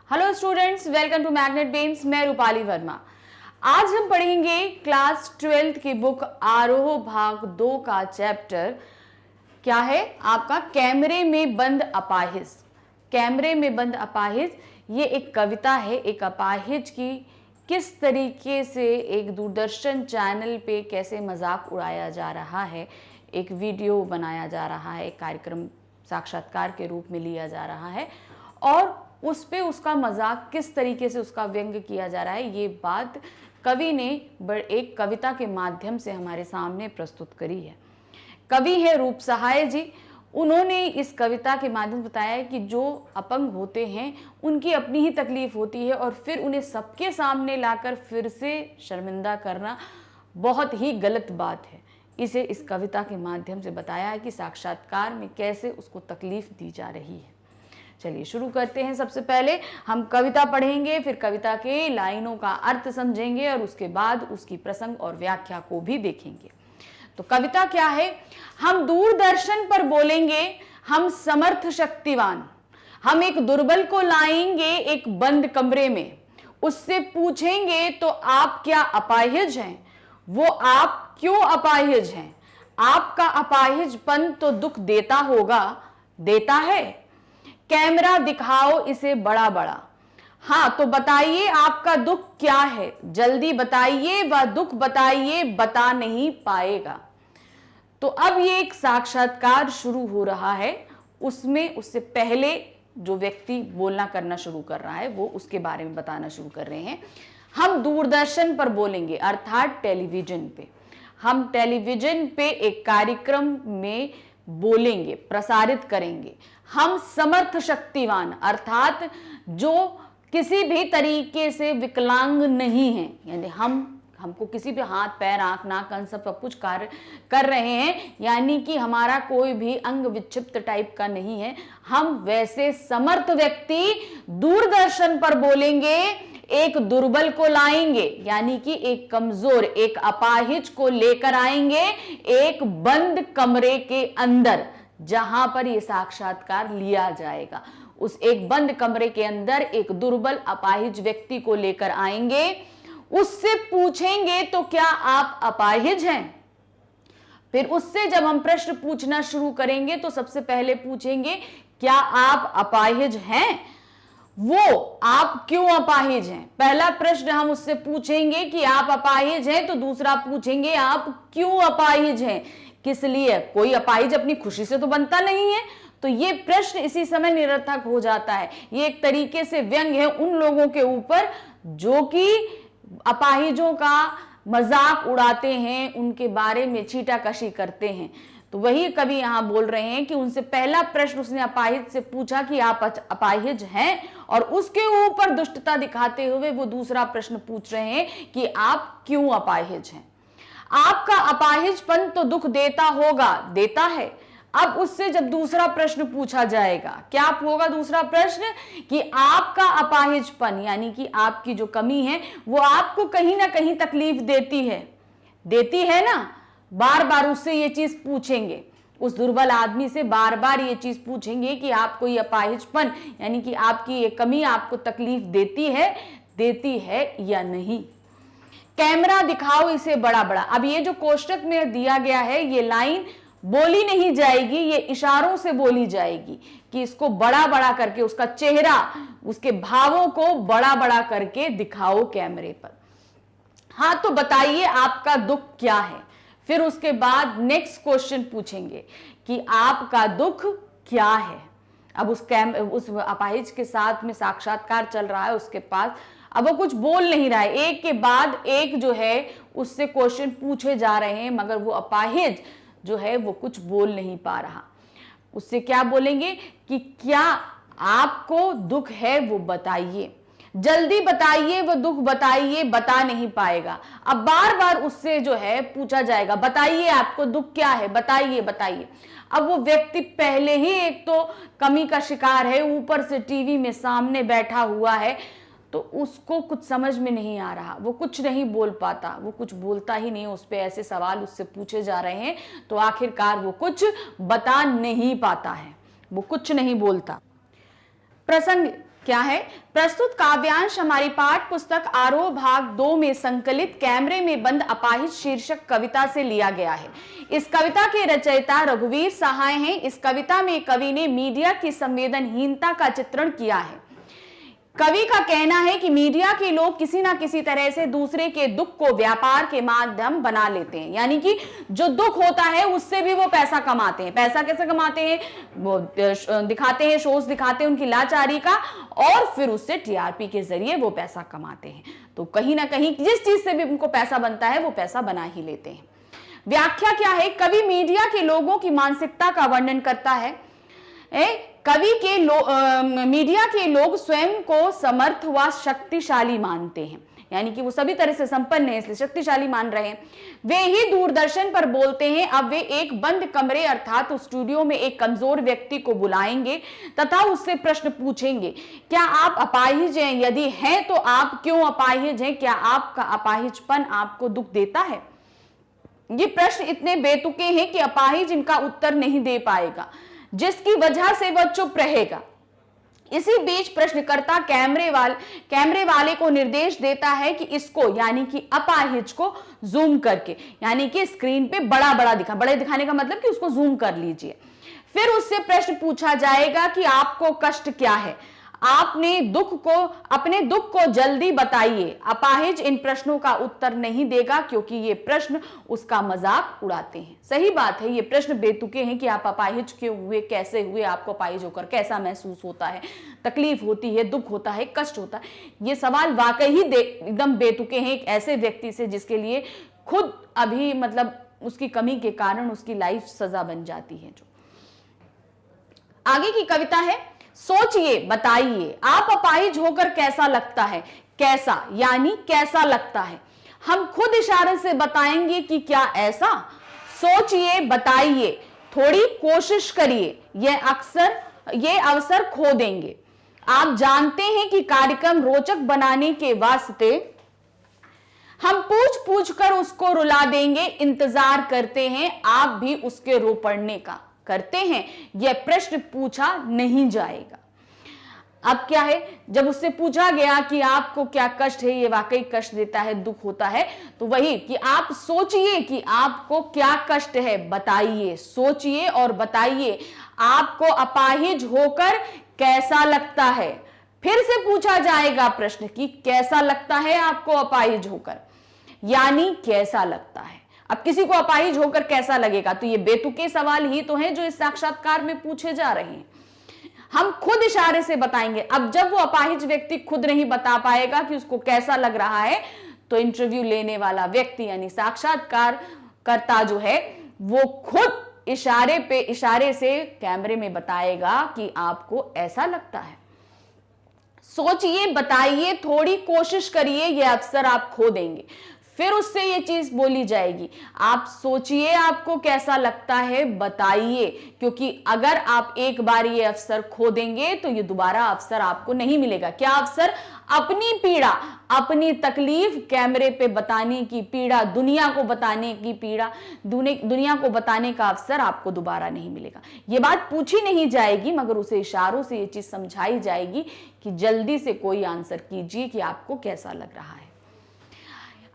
Hello students, welcome to Magnet Brains. मैं रूपाली वर्मा। आज हम पढ़ेंगे क्लास 12th की बुक आरोह भाग 2 का चैप्टर क्या है आपका, कैमरे में बंद अपाहिज। कैमरे में बंद अपाहिज ये एक कविता है। एक अपाहिज की किस तरीके से एक दूरदर्शन चैनल पे कैसे मजाक उड़ाया जा रहा है, एक वीडियो बनाया जा रहा है, एक कार्यक्रम साक्षात्कार के रूप में लिया जा रहा है और उस पे उसका मजाक किस तरीके से उसका व्यंग किया जा रहा है, ये बात कवि ने एक कविता के माध्यम से हमारे सामने प्रस्तुत करी है। कवि है रूप सहाय जी। उन्होंने इस कविता के माध्यम से बताया है कि जो अपंग होते हैं उनकी अपनी ही तकलीफ होती है और फिर उन्हें सबके सामने लाकर फिर से शर्मिंदा करना बहुत ही गलत बात है। इसे इस कविता के माध्यम से बताया है कि साक्षात्कार में कैसे उसको तकलीफ दी जा रही है। चलिए शुरू करते हैं। सबसे पहले हम कविता पढ़ेंगे, फिर कविता के लाइनों का अर्थ समझेंगे और उसके बाद उसकी प्रसंग और व्याख्या को भी देखेंगे। तो कविता क्या है? हम दूरदर्शन पर बोलेंगे, हम समर्थ शक्तिवान। हम एक दुर्बल को लाएंगे एक बंद कमरे में, उससे पूछेंगे तो आप क्या अपाहिज हैं? वो आप क्यों अपाहिज हैं? आपका अपाहिजपन तो दुख देता होगा, देता है? कैमरा दिखाओ इसे बड़ा बड़ा। हाँ तो बताइए आपका दुख क्या है? जल्दी बताइए, वह दुख बताइए, बता नहीं पाएगा। तो अब ये एक साक्षात्कार शुरू हो रहा है। उसमें उससे पहले जो व्यक्ति बोलना करना शुरू कर रहा है वो उसके बारे में बताना शुरू कर रहे हैं। हम दूरदर्शन पर बोलेंगे अर्थात टेलीविजन पे। हम टेलीविजन पे एक कार्यक्रम में बोलेंगे, प्रसारित करेंगे। हम समर्थ शक्तिवान अर्थात जो किसी भी तरीके से विकलांग नहीं है, यानी हमको किसी भी हाथ पैर आंख नाक कान सब कुछ कार्य कर रहे हैं, यानी कि हमारा कोई भी अंग विक्षिप्त टाइप का नहीं है। हम वैसे समर्थ व्यक्ति दूरदर्शन पर बोलेंगे, एक दुर्बल को लाएंगे, यानी कि एक कमजोर, एक अपाहिज को लेकर आएंगे एक बंद कमरे के अंदर जहां पर यह साक्षात्कार लिया जाएगा। उस एक बंद कमरे के अंदर एक दुर्बल अपाहिज व्यक्ति को लेकर आएंगे, उससे पूछेंगे तो क्या आप अपाहिज हैं? फिर उससे जब हम प्रश्न पूछना शुरू करेंगे तो सबसे पहले पूछेंगे क्या आप अपाहिज हैं? वो आप क्यों अपाहिज हैं? पहला प्रश्न हम उससे पूछेंगे कि आप अपाहिज हैं, तो दूसरा पूछेंगे आप क्यों अपाहिज हैं, किस लिए? कोई अपाहिज अपनी खुशी से तो बनता नहीं है। तो ये प्रश्न इसी समय निरर्थक हो जाता है। ये एक तरीके से व्यंग है उन लोगों के ऊपर जो कि अपाहिजों का मजाक उड़ाते हैं, उनके बारे में छीटाकशी करते हैं। तो वही कवि यहां बोल रहे हैं कि उनसे पहला प्रश्न उसने अपाहिज से पूछा कि आप अपाहिज हैं, और उसके ऊपर दुष्टता दिखाते हुए वो दूसरा प्रश्न पूछ रहे हैं कि आप क्यों अपाहिज हैं? आपका अपाहिजपन तो दुख देता होगा, देता है। अब उससे जब दूसरा प्रश्न पूछा जाएगा, क्या होगा दूसरा प्रश्न? कि आपका अपाहिजपन यानी कि आपकी जो कमी है वो आपको कहीं ना कहीं तकलीफ देती है ना? बार बार उससे ये चीज पूछेंगे, उस दुर्बल आदमी से बार बार ये चीज पूछेंगे कि आपको ये अपाहिजपन यानी कि आपकी ये कमी आपको तकलीफ देती है या नहीं। कैमरा दिखाओ इसे बड़ा बड़ा। अब ये जो कोष्टक में दिया गया है ये लाइन बोली नहीं जाएगी, ये इशारों से बोली जाएगी कि इसको बड़ा बड़ा करके, उसका चेहरा, उसके भावों को बड़ा बड़ा करके दिखाओ कैमरे पर। हाँ तो बताइए आपका दुख क्या है? फिर उसके बाद नेक्स्ट क्वेश्चन पूछेंगे कि आपका दुख क्या है। अब उस अपाहिज के साथ में साक्षात्कार चल रहा है, उसके पास अब वो कुछ बोल नहीं रहा है, एक के बाद एक जो है उससे क्वेश्चन पूछे जा रहे हैं, मगर वो अपाहिज जो है वो कुछ बोल नहीं पा रहा। उससे क्या बोलेंगे कि क्या आपको दुख है वो बताइए, जल्दी बताइए, वो दुख बताइए, बता नहीं पाएगा। अब बार बार उससे जो है पूछा जाएगा बताइए आपको दुख क्या है, बताइए बताइए। अब वो व्यक्ति पहले ही एक तो कमी का शिकार है, ऊपर से टीवी में सामने बैठा हुआ है, तो उसको कुछ समझ में नहीं आ रहा, वो कुछ नहीं बोल पाता, वो कुछ बोलता ही नहीं। उस पे ऐसे सवाल उससे पूछे जा रहे हैं तो आखिरकार वो कुछ बता नहीं पाता है, वो कुछ नहीं बोलता। प्रसंग क्या है? प्रस्तुत काव्यांश हमारी पाठ पुस्तक आरोह भाग 2 में संकलित कैमरे में बंद अपाहिज शीर्षक कविता से लिया गया है। इस कविता के रचयिता रघुवीर सहाय हैं। इस कविता में कवि ने मीडिया की संवेदनहीनता का चित्रण किया है। कवि का कहना है कि मीडिया के लोग किसी ना किसी तरह से दूसरे के दुख को व्यापार के माध्यम बना लेते हैं, यानी कि जो दुख होता है उससे भी वो पैसा कमाते हैं। पैसा कैसे कमाते हैं? वो दिखाते हैं, शोज दिखाते हैं उनकी लाचारी का, और फिर उससे टीआरपी के जरिए वो पैसा कमाते हैं। तो कहीं ना कहीं जिस चीज से भी उनको पैसा बनता है वो पैसा बना ही लेते हैं। व्याख्या क्या है? कवि मीडिया के लोगों की मानसिकता का वर्णन करता है। कवि के मीडिया के लोग स्वयं को समर्थ व शक्तिशाली मानते हैं, यानी कि वो सभी तरह से संपन्न है इसलिए शक्तिशाली मान रहे हैं। वे ही दूरदर्शन पर बोलते हैं। अब वे एक बंद कमरे अर्थात स्टूडियो में एक कमजोर व्यक्ति को बुलाएंगे तथा उससे प्रश्न पूछेंगे, क्या आप अपाहिज हैं? यदि हैं तो आप क्यों अपाहिज हैं? क्या आपका अपाहिजपन आपको दुख देता है? ये प्रश्न इतने बेतुके हैं कि अपाहिज इनका उत्तर नहीं दे पाएगा, जिसकी वजह से वह चुप रहेगा। इसी बीच प्रश्नकर्ता कैमरे वाले को निर्देश देता है कि इसको, यानी कि अपाहिज को जूम करके, यानी कि स्क्रीन पे बड़ा दिखाने का मतलब कि उसको जूम कर लीजिए। फिर उससे प्रश्न पूछा जाएगा कि आपको कष्ट क्या है? अपने दुख को जल्दी बताइए। अपाहिज इन प्रश्नों का उत्तर नहीं देगा क्योंकि ये प्रश्न उसका मजाक उड़ाते हैं। सही बात है, ये प्रश्न बेतुके हैं कि आप अपाहिज क्यों हुए, कैसे हुए, आपको अपाहिज होकर कैसा महसूस होता है, तकलीफ होती है, दुख होता है, कष्ट होता है। ये सवाल वाकई ही एकदम बेतुके हैं एक ऐसे व्यक्ति से जिसके लिए खुद अभी मतलब उसकी कमी के कारण उसकी लाइफ सजा बन जाती है। जो आगे की कविता है, सोचिए बताइए आप अपाहिज होकर कैसा लगता है। कैसा यानी कैसा लगता है? हम खुद इशारे से बताएंगे कि क्या ऐसा। सोचिए बताइए, थोड़ी कोशिश करिए, ये अवसर खो देंगे। आप जानते हैं कि कार्यक्रम रोचक बनाने के वास्ते हम पूछ कर उसको रुला देंगे। इंतजार करते हैं आप भी उसके रो पड़ने का। करते हैं, यह प्रश्न पूछा नहीं जाएगा। अब क्या है, जब उससे पूछा गया कि आपको क्या कष्ट है, ये वाकई कष्ट देता है, दुख होता है, तो वही कि आप सोचिए कि आपको क्या कष्ट है, बताइए। सोचिए और बताइए आपको अपाहिज होकर कैसा लगता है। फिर से पूछा जाएगा प्रश्न कि कैसा लगता है आपको अपाहिज होकर, यानी कैसा लगता है। अब किसी को अपाहिज होकर कैसा लगेगा? तो ये बेतुके सवाल ही तो हैं जो इस साक्षात्कार में पूछे जा रहे हैं। हम खुद इशारे से बताएंगे। अब जब वो अपाहिज व्यक्ति खुद नहीं बता पाएगा कि उसको कैसा लग रहा है, तो इंटरव्यू लेने वाला व्यक्ति यानी साक्षात्कारकर्ता जो है वो खुद इशारे से कैमरे में बताएगा कि आपको ऐसा लगता है। सोचिए बताइए, थोड़ी कोशिश करिए, यह अवसर आप खो देंगे। फिर उससे ये चीज बोली जाएगी, आप सोचिए आपको कैसा लगता है, बताइए, क्योंकि अगर आप एक बार ये अवसर खो देंगे तो ये दोबारा अवसर आपको नहीं मिलेगा। क्या अवसर? अपनी पीड़ा, अपनी तकलीफ कैमरे पे बताने की पीड़ा, दुनिया को बताने की पीड़ा, दुनिया को बताने का अवसर आपको दोबारा नहीं मिलेगा। ये बात पूछी नहीं जाएगी मगर उसे इशारों से ये चीज समझाई जाएगी कि जल्दी से कोई आंसर कीजिए कि आपको कैसा लग रहा है।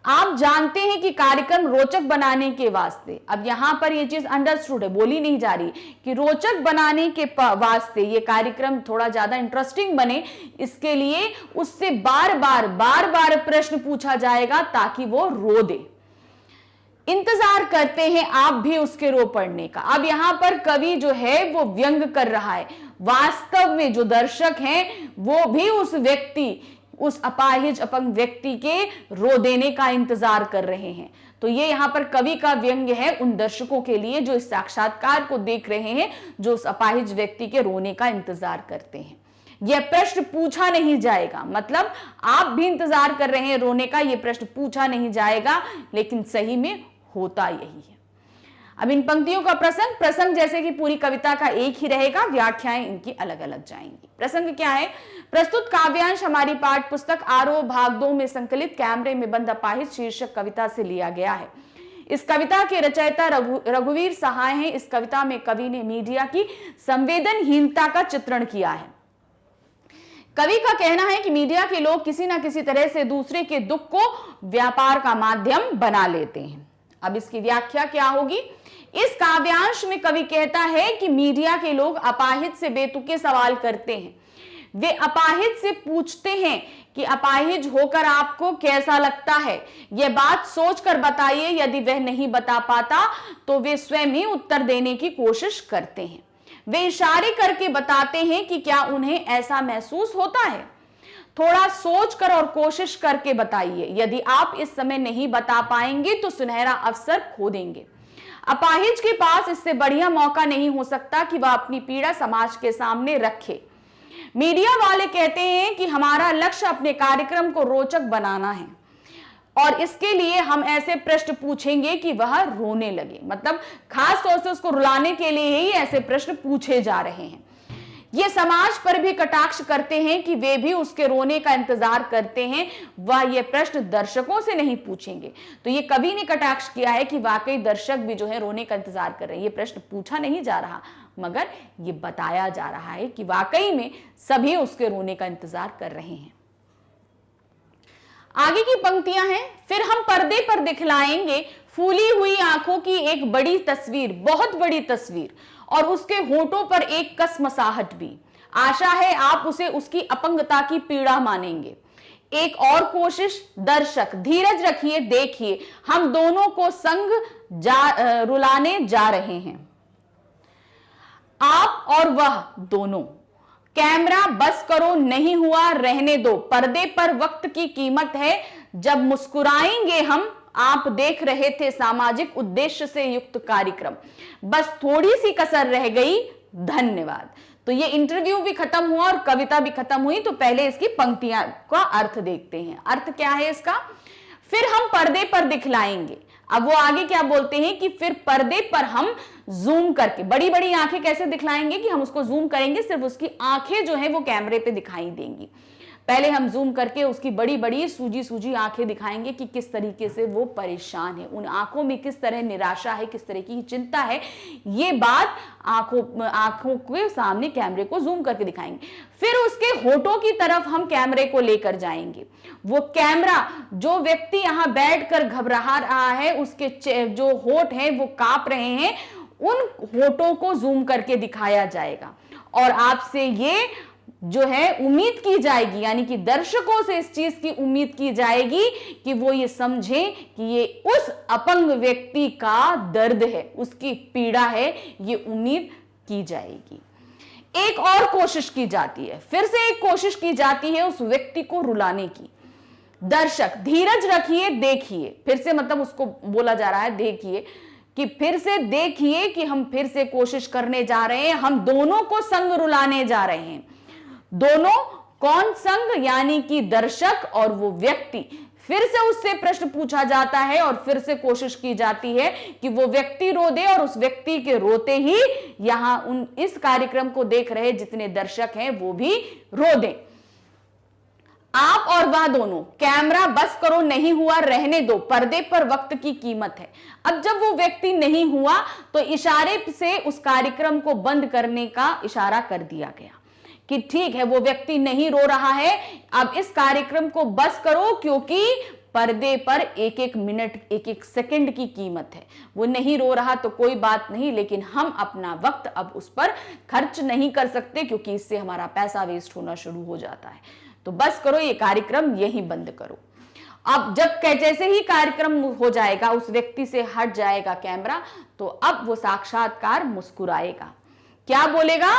आप जानते हैं कि कार्यक्रम रोचक बनाने के वास्ते, अब यहां पर ये चीज अंडरस्टूड है, बोली नहीं जा रही कि रोचक बनाने के वास्ते ये कार्यक्रम थोड़ा ज्यादा इंटरेस्टिंग बने, इसके लिए उससे बार बार प्रश्न पूछा जाएगा ताकि वो रो दे। इंतजार करते हैं आप भी उसके रो पड़ने का। अब यहां पर कवि जो है वो व्यंग कर रहा है। वास्तव में जो दर्शक हैं वो भी उस अपाहिज अपंग व्यक्ति के रो देने का इंतजार कर रहे हैं। तो ये यहां पर कवि का व्यंग्य है उन दर्शकों के लिए जो इस साक्षात्कार को देख रहे हैं, जो उस अपाहिज व्यक्ति के रोने का इंतजार करते हैं। यह प्रश्न पूछा नहीं जाएगा, मतलब आप भी इंतजार कर रहे हैं रोने का, यह प्रश्न पूछा नहीं जाएगा, लेकिन सही में होता यही है। अब इन पंक्तियों का प्रसंग जैसे कि पूरी कविता का एक ही रहेगा, व्याख्याएं इनकी अलग अलग जाएंगी। प्रसंग क्या है? प्रस्तुत काव्यांश हमारी पाठ पुस्तक आरोह भाग 2 में संकलित कैमरे में बंद अपाहिज शीर्षक कविता से लिया गया है। इस कविता के रचयिता रघुवीर सहाय हैं। इस कविता में कवि ने मीडिया की संवेदनहीनता का चित्रण किया है। कवि का कहना है कि मीडिया के लोग किसी ना किसी तरह से दूसरे के दुख को व्यापार का माध्यम बना लेते हैं। अब इसकी व्याख्या क्या होगी? इस काव्यांश में कवि कहता है कि मीडिया के लोग अपाहिज से बेतुके सवाल करते हैं। वे अपाहिज से पूछते हैं कि अपाहिज होकर आपको कैसा लगता है, यह बात सोचकर बताइए। यदि वह नहीं बता पाता तो वे स्वयं ही उत्तर देने की कोशिश करते हैं। वे इशारे करके बताते हैं कि क्या उन्हें ऐसा महसूस होता है। थोड़ा सोचकर और कोशिश करके बताइए। यदि आप इस समय नहीं बता पाएंगे तो सुनहरा अवसर खो देंगे। अपाहिज के पास इससे बढ़िया मौका नहीं हो सकता कि वह अपनी पीड़ा समाज के सामने रखे। मीडिया वाले कहते हैं कि हमारा लक्ष्य अपने कार्यक्रम को रोचक बनाना है और इसके लिए हम ऐसे प्रश्न पूछेंगे कि वह रोने लगे। मतलब खास तौर से उसको रुलाने के लिए ही ऐसे प्रश्न पूछे जा रहे हैं। ये समाज पर भी कटाक्ष करते हैं कि वे भी उसके रोने का इंतजार करते हैं। वह ये प्रश्न दर्शकों से नहीं पूछेंगे। तो ये कवि ने कटाक्ष किया है कि वाकई दर्शक भी जो है रोने का इंतजार कर रहे हैं। ये प्रश्न पूछा नहीं जा रहा, मगर ये बताया जा रहा है कि वाकई में सभी उसके रोने का इंतजार कर रहे हैं। आगे की पंक्तियां हैं, फिर हम पर्दे पर दिखलाएंगे फूली हुई आंखों की एक बड़ी तस्वीर, बहुत बड़ी तस्वीर, और उसके होठों पर एक कसमसाहट भी। आशा है आप उसे उसकी अपंगता की पीड़ा मानेंगे। एक और कोशिश, दर्शक धीरज रखिए, देखिए हम दोनों को संग रुलाने जा रहे हैं, आप और वह दोनों। कैमरा बस करो, नहीं हुआ रहने दो, पर्दे पर वक्त की कीमत है, जब मुस्कुराएंगे हम। आप देख रहे थे सामाजिक उद्देश्य से युक्त कार्यक्रम, बस थोड़ी सी कसर रह गई, धन्यवाद। तो ये इंटरव्यू भी खत्म हुआ और कविता भी खत्म हुई। तो पहले इसकी पंक्तियां का अर्थ देखते हैं। अर्थ क्या है इसका? फिर हम पर्दे पर दिखलाएंगे। अब वो आगे क्या बोलते हैं कि फिर पर्दे पर हम जूम करके, बड़ी बड़ी आंखें कैसे दिखलाएंगे कि हम उसको जूम करेंगे, सिर्फ उसकी आंखें जो है वो कैमरे पे दिखाई देंगी। पहले हम जूम करके उसकी बड़ी बड़ी सूजी सूजी आंखें दिखाएंगे कि किस तरीके से वो परेशान है, उन आंखों में किस तरह निराशा है, किस तरह की चिंता है। ये बात आंखों के सामने कैमरे को जूम करके दिखाएंगे। फिर उसके होठों की तरफ हम कैमरे को लेकर जाएंगे। वो कैमरा, जो व्यक्ति यहाँ बैठकर घबरा रहा है, उसके जो होठ हैं वो कांप रहे हैं, उन होठों को जूम करके दिखाया जाएगा और आपसे ये जो है उम्मीद की जाएगी, यानी कि दर्शकों से इस चीज की उम्मीद की जाएगी कि वो ये समझें कि ये उस अपंग व्यक्ति का दर्द है, उसकी पीड़ा है, ये उम्मीद की जाएगी। एक और कोशिश की जाती है, फिर से एक कोशिश की जाती है उस व्यक्ति को रुलाने की। दर्शक धीरज रखिए, देखिए, फिर से मतलब उसको बोला जा रहा है देखिए कि फिर से देखिए कि हम फिर से कोशिश करने जा रहे हैं, हम दोनों को संग रुलाने जा रहे हैं। दोनों कौन संग? यानी कि दर्शक और वो व्यक्ति। फिर से उससे प्रश्न पूछा जाता है और फिर से कोशिश की जाती है कि वो व्यक्ति रो दे और उस व्यक्ति के रोते ही यहां इस कार्यक्रम को देख रहे जितने दर्शक हैं वो भी रो दें। आप और वह दोनों, कैमरा बस करो, नहीं हुआ रहने दो, पर्दे पर वक्त की कीमत है। अब जब वो व्यक्ति नहीं हुआ तो इशारे से उस कार्यक्रम को बंद करने का इशारा कर दिया गया कि ठीक है, वो व्यक्ति नहीं रो रहा है, अब इस कार्यक्रम को बस करो, क्योंकि पर्दे पर एक एक मिनट, एक एक सेकंड की कीमत है। वो नहीं रो रहा तो कोई बात नहीं, लेकिन हम अपना वक्त अब उस पर खर्च नहीं कर सकते क्योंकि इससे हमारा पैसा वेस्ट होना शुरू हो जाता है। तो बस करो, ये कार्यक्रम यहीं बंद करो। अब जब जैसे ही कार्यक्रम हो जाएगा, उस व्यक्ति से हट जाएगा कैमरा, तो अब वो साक्षात्कार मुस्कुराएगा। क्या बोलेगा?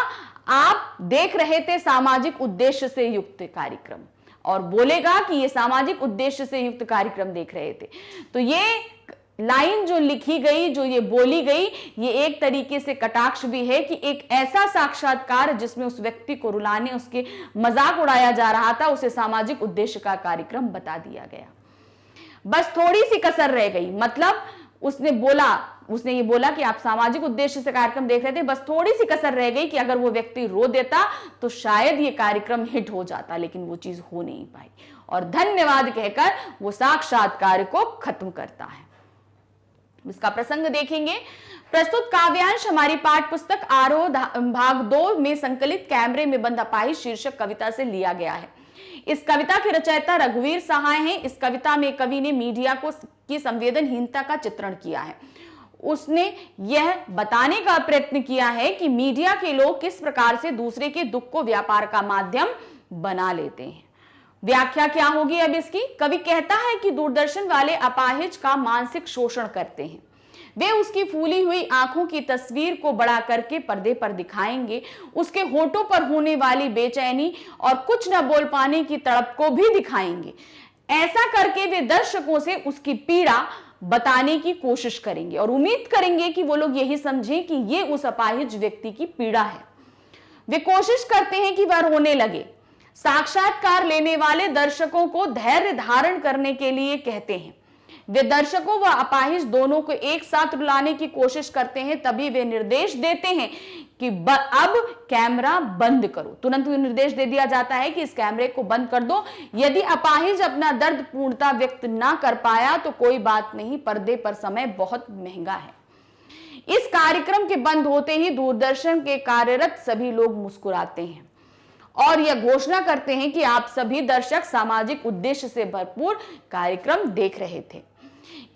आप देख रहे थे सामाजिक उद्देश्य से युक्त कार्यक्रम, और बोलेगा कि ये सामाजिक उद्देश्य से युक्त कार्यक्रम देख रहे थे। तो ये लाइन जो लिखी गई, जो ये बोली गई, ये एक तरीके से कटाक्ष भी है कि एक ऐसा साक्षात्कार जिसमें उस व्यक्ति को रुलाने, उसके मजाक उड़ाया जा रहा था, उसे सामाजिक उद्देश्य का कार्यक्रम बता दिया गया। बस थोड़ी सी कसर रह गई, मतलब उसने ये बोला कि आप सामाजिक उद्देश्य से कार्यक्रम देख रहे थे, बस थोड़ी सी कसर रह गई कि अगर वो व्यक्ति रो देता तो शायद ये कार्यक्रम हिट हो जाता, लेकिन वो चीज हो नहीं पाई और धन्यवाद कहकर वो साक्षात्कार को खत्म करता है। इसका प्रसंग देखेंगे। प्रस्तुत काव्यांश हमारी पाठ पुस्तक आरोह भाग 2 में संकलित कैमरे में बंद अपाहिज शीर्षक कविता से लिया गया है। इस कविता के रचयिता रघुवीर सहाय हैं। इस कविता में कवि ने मीडिया की संवेदनहीनता का चित्रण किया है। उसने यह बताने का प्रयत्न किया है कि मीडिया के लोग किस प्रकार से दूसरे के दुख को व्यापार का माध्यम बना लेते हैं। व्याख्या क्या होगी अब इसकी? कवि कहता है कि दूरदर्शन वाले अपाहिज का मानसिक शोषण करते हैं। वे उसकी फूली हुई आंखों की तस्वीर को बड़ा करके पर्दे पर दिखाएंगे, उसके होठों पर होने वाली बेचैनी और कुछ न बोल पाने की तड़प को भी दिखाएंगे। ऐसा करके वे दर्शकों से उसकी पीड़ा बताने की कोशिश करेंगे और उम्मीद करेंगे कि वो लोग यही समझें कि ये उस अपाहिज व्यक्ति की पीड़ा है। वे कोशिश करते हैं कि वह रोने लगे। साक्षात्कार लेने वाले दर्शकों को धैर्य धारण करने के लिए कहते हैं। वे दर्शकों व अपाहिज दोनों को एक साथ रुलाने की कोशिश करते हैं। तभी वे निर्देश देते हैं कि अब कैमरा बंद करो। तुरंत निर्देश दे दिया जाता है कि इस कैमरे को बंद कर दो। यदि अपाहिज अपना दर्द पूर्णता व्यक्त ना कर पाया तो कोई बात नहीं, पर्दे पर समय बहुत महंगा है। इस कार्यक्रम के बंद होते ही दूरदर्शन के कार्यरत सभी लोग मुस्कुराते हैं और यह घोषणा करते हैं कि आप सभी दर्शक सामाजिक उद्देश्य से भरपूर कार्यक्रम देख रहे थे।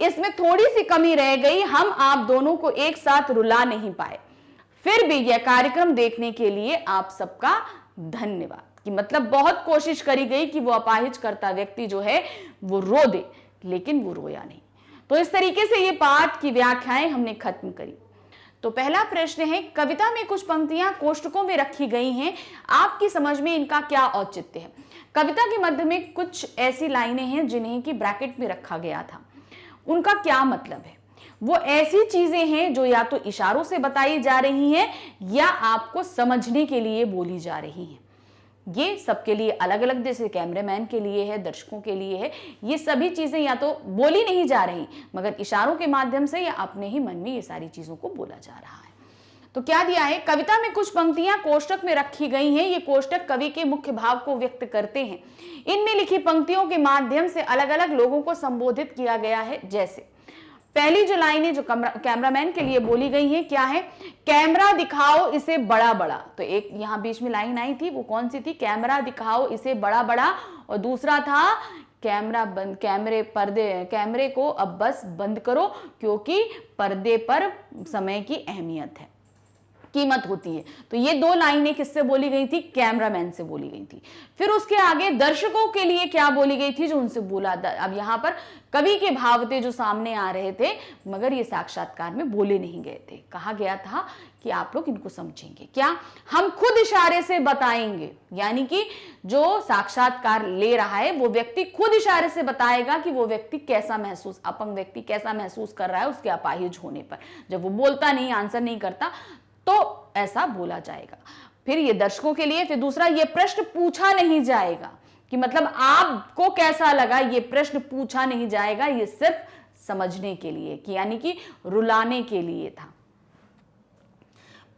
इसमें थोड़ी सी कमी रह गई, हम आप दोनों को एक साथ रुला नहीं पाए। फिर भी यह कार्यक्रम देखने के लिए आप सबका धन्यवाद। कि मतलब बहुत कोशिश करी गई कि वो अपाहिज करता व्यक्ति जो है वो रो दे, लेकिन वो रोया नहीं। तो इस तरीके से ये पाठ की व्याख्याएं हमने खत्म करी। तो पहला प्रश्न है, कविता में कुछ पंक्तियां कोष्टकों में रखी गई हैं, आपकी समझ में इनका क्या औचित्य है? कविता के मध्य में कुछ ऐसी लाइनें हैं जिन्हें कि ब्रैकेट में रखा गया था, उनका क्या मतलब है? वो ऐसी चीजें हैं जो या तो इशारों से बताई जा रही हैं या आपको समझने के लिए बोली जा रही हैं। ये सबके लिए अलग अलग, जैसे कैमरामैन के लिए है, दर्शकों के लिए है। ये सभी चीजें या तो बोली नहीं जा रही मगर इशारों के माध्यम से या अपने ही मन में ये सारी चीजों को बोला जा रहा है। तो क्या दिया है? कविता में कुछ पंक्तियां कोष्टक में रखी गई हैं। ये कोष्टक कवि के मुख्य भाव को व्यक्त करते हैं। इनमें लिखी पंक्तियों के माध्यम से अलग अलग लोगों को संबोधित किया गया है। जैसे पहली जो लाइनें जो कैमरामैन के लिए बोली गई है, क्या है? कैमरा दिखाओ इसे बड़ा बड़ा। तो एक यहां बीच में लाइन आई थी, वो कौन सी थी? कैमरा दिखाओ इसे बड़ा बड़ा। और दूसरा था कैमरा बंद, कैमरे को अब बस बंद करो क्योंकि पर्दे पर समय की अहमियत है, कीमत होती है। तो ये दो लाइनें किससे बोली गई थी? कैमरामैन से बोली गई थी। फिर उसके आगे दर्शकों के लिए क्या बोली गई थी जो उनसे बोला। अब यहां पर कवि के भाव थे जो सामने आ रहे थे मगर ये साक्षात्कार में बोले नहीं गए थे। कहा गया था कि आप लोग इनको समझेंगे क्या? हम खुद इशारे से बताएंगे। यानी कि जो साक्षात्कार ले रहा है वो व्यक्ति खुद इशारे से बताएगा कि वो व्यक्ति कैसा महसूस, अपंग व्यक्ति कैसा महसूस कर रहा है उसके अपाहिज होने पर। जब वो बोलता नहीं, आंसर नहीं करता तो ऐसा बोला जाएगा। फिर ये दर्शकों के लिए। फिर दूसरा, ये प्रश्न पूछा नहीं जाएगा कि मतलब आपको कैसा लगा, ये प्रश्न पूछा नहीं जाएगा, ये सिर्फ समझने के लिए कि यानी कि रुलाने के लिए था।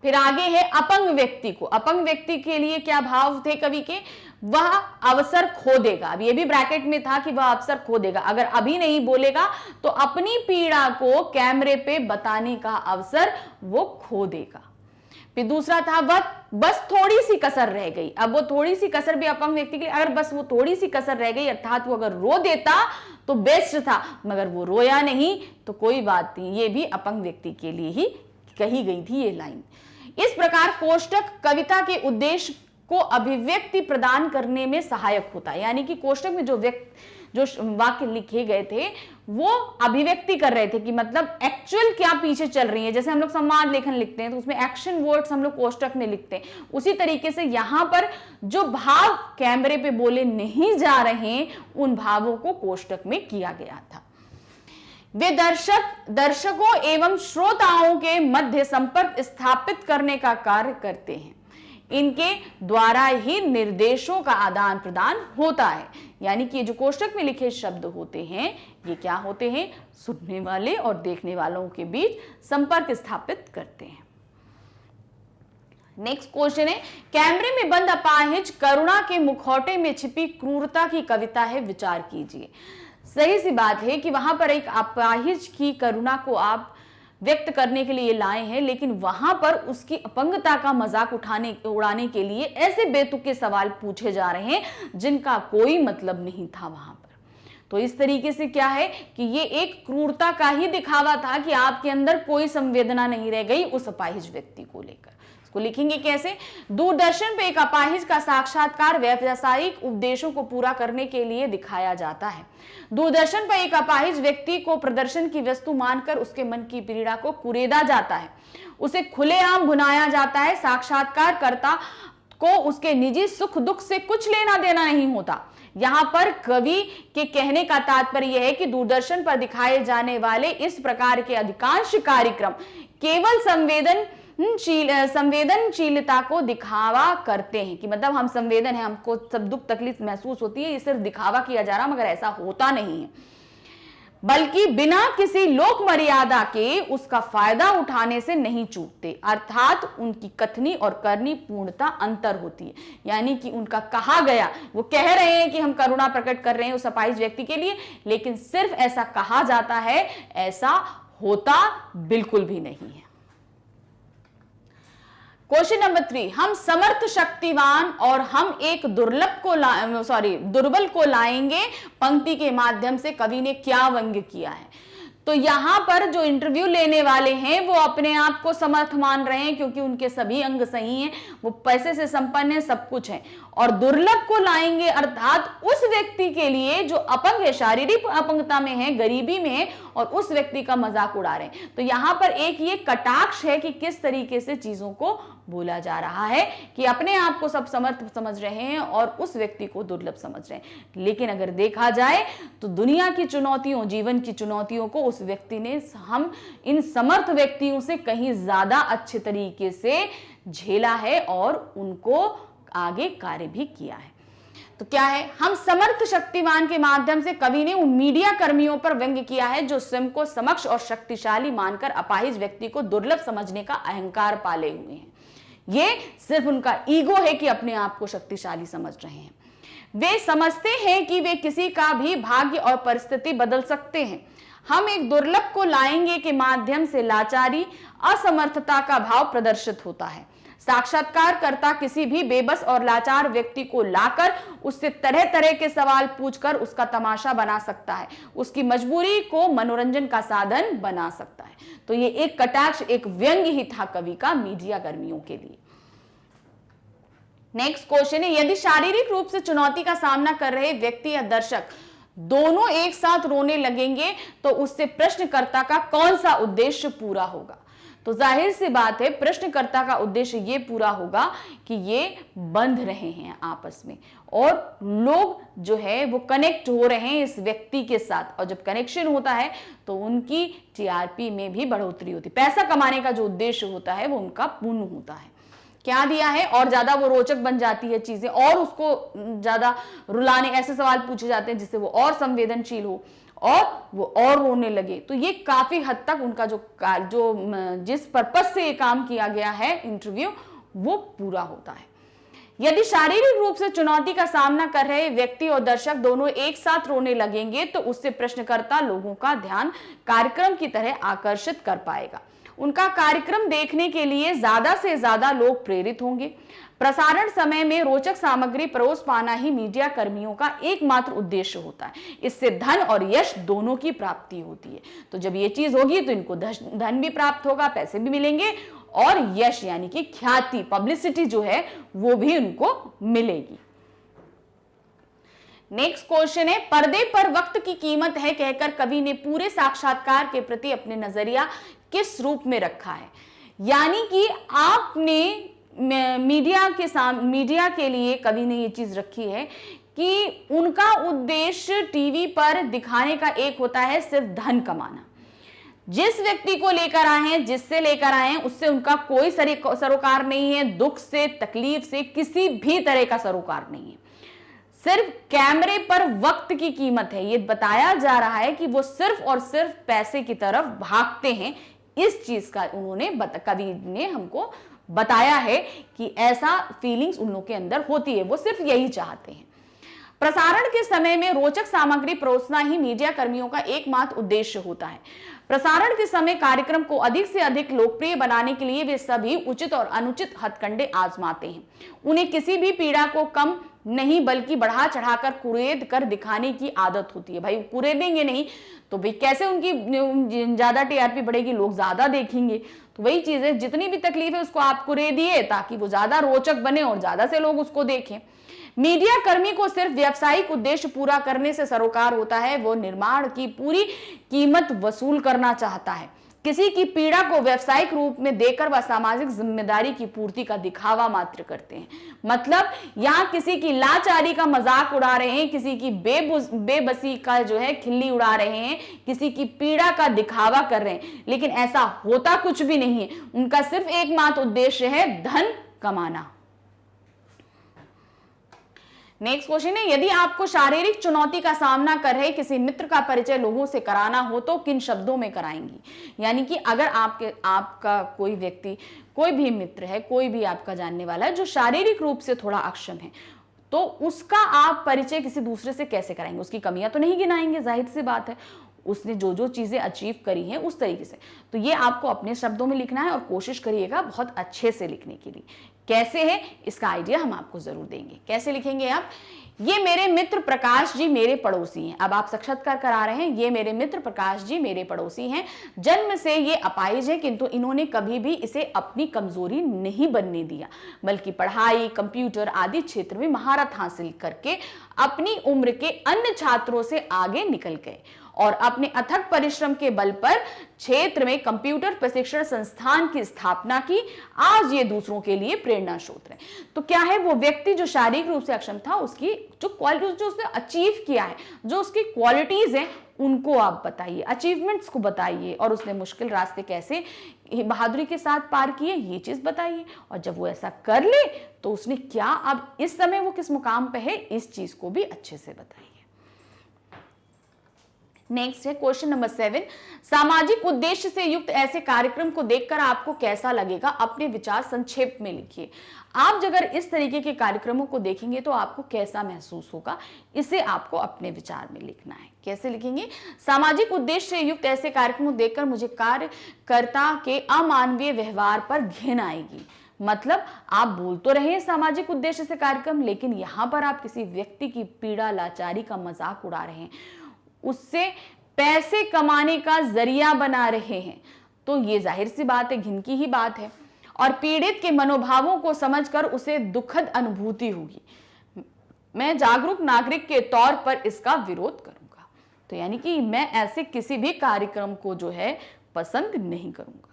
फिर आगे है अपंग व्यक्ति को। अपंग व्यक्ति के लिए क्या भाव थे कवि के? वह अवसर खो देगा। अब ये भी ब्रैकेट में था कि वह अवसर खो देगा। अगर अभी नहीं बोलेगा तो अपनी पीड़ा को कैमरे पे बताने का अवसर वो खो देगा। फिर दूसरा था वह बस थोड़ी सी कसर रह गई। अब वो थोड़ी सी कसर भी अपंग व्यक्ति के लिए, अगर बस वो थोड़ी सी कसर रह गई अर्थात वो अगर रो देता तो बेस्ट था, मगर वो रोया नहीं तो कोई बात नहीं। ये भी अपंग व्यक्ति के लिए ही कही गई थी ये लाइन। इस प्रकार कोष्टक कविता के उद्देश्य को अभिव्यक्ति प्रदान करने में सहायक होता है। यानी कि कोष्टक में जो वाक्य लिखे गए थे वो अभिव्यक्ति कर रहे थे कि मतलब एक्चुअल क्या पीछे चल रही है। जैसे हम लोग संवाद लेखन लिखते हैं तो उसमें एक्शन वर्ड्स हम लोग कोष्टक में लिखते हैं, उसी तरीके से यहां पर जो भाव कैमरे पे बोले नहीं जा रहे उन भावों को कोष्टक में किया गया था। वे दर्शकों एवं श्रोताओं के मध्य संपर्क स्थापित करने का कार्य करते हैं। इनके द्वारा ही निर्देशों का आदान प्रदान होता है। यानी कि जो कोष्टक में लिखे शब्द होते हैं ये क्या होते हैं? सुनने वाले और देखने वालों के बीच संपर्क स्थापित करते हैं। नेक्स्ट क्वेश्चन है, कैमरे में बंद अपाहिज करुणा के मुखौटे में छिपी क्रूरता की कविता है, विचार कीजिए। सही सी बात है कि वहां पर एक अपाहिज की करुणा को आप व्यक्त करने के लिए लाए हैं, लेकिन वहां पर उसकी अपंगता का मजाक उड़ाने के लिए ऐसे बेतुके सवाल पूछे जा रहे हैं जिनका कोई मतलब नहीं था वहां पर। तो इस तरीके से क्या है कि ये एक क्रूरता का ही दिखावा था कि आपके अंदर कोई संवेदना नहीं रह गई उस अपाहिज व्यक्ति को लेकर। इसको लिखेंगे कैसे? दूरदर्शन पे एक अपाहिज का साक्षात्कार व्यावसायिक उद्देश्यों को पूरा करने के लिए दिखाया जाता है। दूरदर्शन पर एक अपाहिज व्यक्ति को प्रदर्शन की वस्तु मानकर उसके मन की पीड़ा को कुरेदा जाता है, उसे खुलेआम भुनाया जाता है। साक्षात्कारकर्ता को उसके निजी सुख दुख से कुछ लेना देना नहीं होता। यहां पर कवि के कहने का तात्पर्य यह है कि दूरदर्शन पर दिखाए जाने वाले इस प्रकार के अधिकांश कार्यक्रम केवल संवेदनशीलता को दिखावा करते हैं, कि मतलब हम संवेदन है, हमको सब दुख तकलीफ महसूस होती है, ये सिर्फ दिखावा किया जा रहा, मगर ऐसा होता नहीं है, बल्कि बिना किसी लोक मर्यादा के उसका फायदा उठाने से नहीं चूकते। अर्थात उनकी कथनी और करनी पूर्णता अंतर होती है। यानी कि उनका कहा गया, वो कह रहे हैं कि हम करुणा प्रकट कर रहे हैं उस अपाहिज व्यक्ति के लिए, लेकिन सिर्फ ऐसा कहा जाता है, ऐसा होता बिल्कुल भी नहीं है। क्वेश्चन नंबर 3, हम समर्थ शक्तिवान और हम एक दुर्बल को लाएंगे पंक्ति के माध्यम से कवि ने क्या व्यंग्य किया है? तो यहां पर जो इंटरव्यू लेने वाले हैं वो अपने आप को समर्थ मान रहे हैं क्योंकि उनके सभी अंग सही हैं, वो पैसे से संपन्न है, सब कुछ है। और दुर्लभ को लाएंगे अर्थात उस व्यक्ति के लिए जो अपंग है, शारीरिक अपंगता में है, गरीबी में है, और उस व्यक्ति का मजाक उड़ा रहे हैं। तो यहां पर एक ये कटाक्ष है कि किस तरीके से चीजों को बोला जा रहा है कि अपने आप को सब समर्थ समझ रहे हैं और उस व्यक्ति को दुर्लभ समझ रहे हैं। लेकिन अगर देखा जाए तो दुनिया की चुनौतियों, जीवन की चुनौतियों को उस व्यक्ति ने हम इन समर्थ व्यक्तियों से कहीं ज्यादा अच्छे तरीके से झेला है और उनको आगे कार्य भी किया है। तो क्या है? हम समर्थ शक्तिवान के माध्यम से कवि ने उन मीडिया कर्मियों पर व्यंग्य किया है जो स्वयं को समक्ष और शक्तिशाली मानकर अपाहिज व्यक्ति को दुर्लभ समझने का अहंकार पाले हुए हैं। ये सिर्फ उनका ईगो है कि अपने आप को शक्तिशाली समझ रहे हैं। वे समझते हैं कि वे किसी का भी भाग्य और परिस्थिति बदल सकते हैं। हम एक दुर्लभ को लाएंगे के माध्यम से लाचारी, असमर्थता का भाव प्रदर्शित होता है। साक्षात्कारकर्ता किसी भी बेबस और लाचार व्यक्ति को लाकर उससे तरह तरह के सवाल पूछकर उसका तमाशा बना सकता है, उसकी मजबूरी को मनोरंजन का साधन बना सकता है। तो ये एक कटाक्ष, एक व्यंग्य ही था कवि का मीडिया कर्मियों के लिए। नेक्स्ट क्वेश्चन है, यदि शारीरिक रूप से चुनौती का सामना कर रहे व्यक्ति या दर्शक दोनों एक साथ रोने लगेंगे तो उससे प्रश्नकर्ता का कौन सा उद्देश्य पूरा होगा? तो जाहिर सी बात है प्रश्नकर्ता का उद्देश्य ये पूरा होगा कि ये बंध रहे हैं आपस में और लोग जो है वो कनेक्ट हो रहे हैं इस व्यक्ति के साथ, और जब कनेक्शन होता है तो उनकी टीआरपी में भी बढ़ोतरी होती है। पैसा कमाने का जो उद्देश्य होता है वो उनका पूर्ण होता है। क्या दिया है? और ज्यादा वो रोचक बन जाती है चीजें और उसको ज्यादा रुलाने, ऐसे सवाल पूछे जाते हैं जिससे वो और संवेदनशील हो और वो और रोने लगे। तो ये काफी हद तक उनका जो जिस पर्पस से ये काम किया गया है इंटरव्यू, वो पूरा होता है। यदि शारीरिक रूप से चुनौती का सामना कर रहे व्यक्ति और दर्शक दोनों एक साथ रोने लगेंगे तो उससे प्रश्नकर्ता लोगों का ध्यान कार्यक्रम की तरह आकर्षित कर पाएगा। उनका कार्यक्रम देखने के लिए ज्यादा से ज्यादा लोग प्रेरित होंगे। प्रसारण समय में रोचक सामग्री परोस पाना ही मीडिया कर्मियों का एकमात्र उद्देश्य होता है। इससे धन और यश दोनों की प्राप्ति होती है। तो जब ये चीज होगी तो इनको धन भी प्राप्त होगा, पैसे भी मिलेंगे और यश यानी कि ख्याति, पब्लिसिटी जो है वो भी उनको मिलेगी। नेक्स्ट क्वेश्चन है, पर्दे पर वक्त की कीमत है कहकर कवि ने पूरे साक्षात्कार के प्रति अपने नजरिया किस रूप में रखा है? यानी कि आपने मीडिया के लिए कवि ने ये चीज रखी है कि उनका उद्देश्य टीवी पर दिखाने का एक होता है सिर्फ धन कमाना। जिस व्यक्ति को लेकर आए हैं, जिससे लेकर आए हैं, उससे उनका कोई सरोकार नहीं है, दुख से, तकलीफ से किसी भी तरह का सरोकार नहीं है। सिर्फ कैमरे पर वक्त की कीमत है। ये बताया जा रहा है कि वो सिर्फ और सिर्फ पैसे की तरफ भागते हैं। इस चीज का कवि ने हमको बताया है कि ऐसा फीलिंग्स उन लोगों के अंदर होती है, वो सिर्फ यही चाहते हैं। प्रसारण के समय में रोचक सामग्री परोसना ही मीडिया कर्मियों का एकमात्र उद्देश्य होता है। प्रसारण के समय कार्यक्रम को अधिक से अधिक लोकप्रिय बनाने के लिए वे सभी उचित और अनुचित हथकंडे आजमाते हैं। उन्हें किसी भी पीड़ा को कम नहीं बल्कि बढ़ा चढ़ाकर कुरेद कर दिखाने की आदत होती है। भाई कुरेदेंगे नहीं तो भाई कैसे उनकी ज्यादा टीआरपी बढ़ेगी, लोग ज्यादा देखेंगे। तो वही चीज है, जितनी भी तकलीफ है उसको आप कुरेदिए ताकि वो ज्यादा रोचक बने और ज्यादा से लोग उसको देखें। मीडिया कर्मी को सिर्फ व्यावसायिक उद्देश्य पूरा करने से सरोकार होता है, वो निर्माण की पूरी कीमत वसूल करना चाहता है। किसी की पीड़ा को व्यावसायिक रूप में देकर वह सामाजिक जिम्मेदारी की पूर्ति का दिखावा मात्र करते हैं। मतलब यहाँ किसी की लाचारी का मजाक उड़ा रहे हैं, किसी की बेबसी का जो है खिल्ली उड़ा रहे हैं, किसी की पीड़ा का दिखावा कर रहे हैं, लेकिन ऐसा होता कुछ भी नहीं है। उनका सिर्फ एकमात्र उद्देश्य है धन कमाना। नेक्स्ट क्वेश्चन है, यदि आपको शारीरिक चुनौती का सामना कर रहे किसी मित्र का परिचय लोगों से कराना हो तो किन शब्दों में कराएंगी? यानी कि अगर आपका कोई व्यक्ति, कोई भी मित्र है, कोई भी आपका जानने वाला है जो शारीरिक रूप से थोड़ा अक्षम है, तो उसका आप परिचय किसी दूसरे से कैसे कराएंगे? उसकी कमियां तो नहीं गिनाएंगे, जाहिर सी बात है, उसने जो जो चीजें अचीव करी हैं उस तरीके से। तो ये आपको अपने शब्दों में लिखना है और कोशिश करिएगा बहुत अच्छे से लिखने के लिए। कैसे है इसका आइडिया हम आपको जरूर देंगे। कैसे लिखेंगे आप? ये मेरे मित्र प्रकाश जी मेरे पड़ोसी हैं। अब आप साक्षात्कार करा रहे हैं, ये मेरे मित्र प्रकाश जी मेरे पड़ोसी हैं। जन्म से ये अपाहिज है, किंतु इन्होंने कभी भी इसे अपनी कमजोरी नहीं बनने दिया, बल्कि पढ़ाई, कंप्यूटर आदि क्षेत्र में महारत हासिल करके अपनी उम्र के अन्य छात्रों से आगे निकल गए और अपने अथक परिश्रम के बल पर क्षेत्र में कंप्यूटर प्रशिक्षण संस्थान की स्थापना की। आज ये दूसरों के लिए प्रेरणा स्रोत है। तो क्या है, वो व्यक्ति जो शारीरिक रूप से अक्षम था, उसकी जो क्वालिटी, जो उसने अचीव किया है, जो उसकी क्वालिटीज हैं, उनको आप बताइए, अचीवमेंट्स को बताइए, और उसने मुश्किल रास्ते कैसे बहादुरी के साथ पार किए, ये चीज बताइए। और जब वो ऐसा कर ले तो उसने क्या, अब इस समय वो किस मुकाम पे है, इस चीज को भी अच्छे से बताइए। नेक्स्ट है क्वेश्चन नंबर 7, सामाजिक उद्देश्य से युक्त ऐसे कार्यक्रम को देखकर आपको कैसा लगेगा? अपने विचार संक्षेप में लिखिए। आप अगर इस तरीके के कार्यक्रमों को देखेंगे तो आपको कैसा महसूस होगा, इसे आपको अपने विचार में लिखना है। कैसे लिखेंगे? सामाजिक उद्देश्य से युक्त ऐसे कार्यक्रमों को देखकर मुझे कार्यकर्ता के अमानवीय व्यवहार पर घिन आएगी। मतलब आप बोल तो रहे हैं सामाजिक उद्देश्य से कार्यक्रम, लेकिन यहां पर आप किसी व्यक्ति की पीड़ा, लाचारी का मजाक उड़ा रहे हैं, उससे पैसे कमाने का जरिया बना रहे हैं, तो ये जाहिर सी बात है, घिन की ही बात है। और पीड़ित के मनोभावों को समझकर उसे दुखद अनुभूति होगी। मैं जागरूक नागरिक के तौर पर इसका विरोध करूंगा। तो यानी कि मैं ऐसे किसी भी कार्यक्रम को जो है पसंद नहीं करूंगा।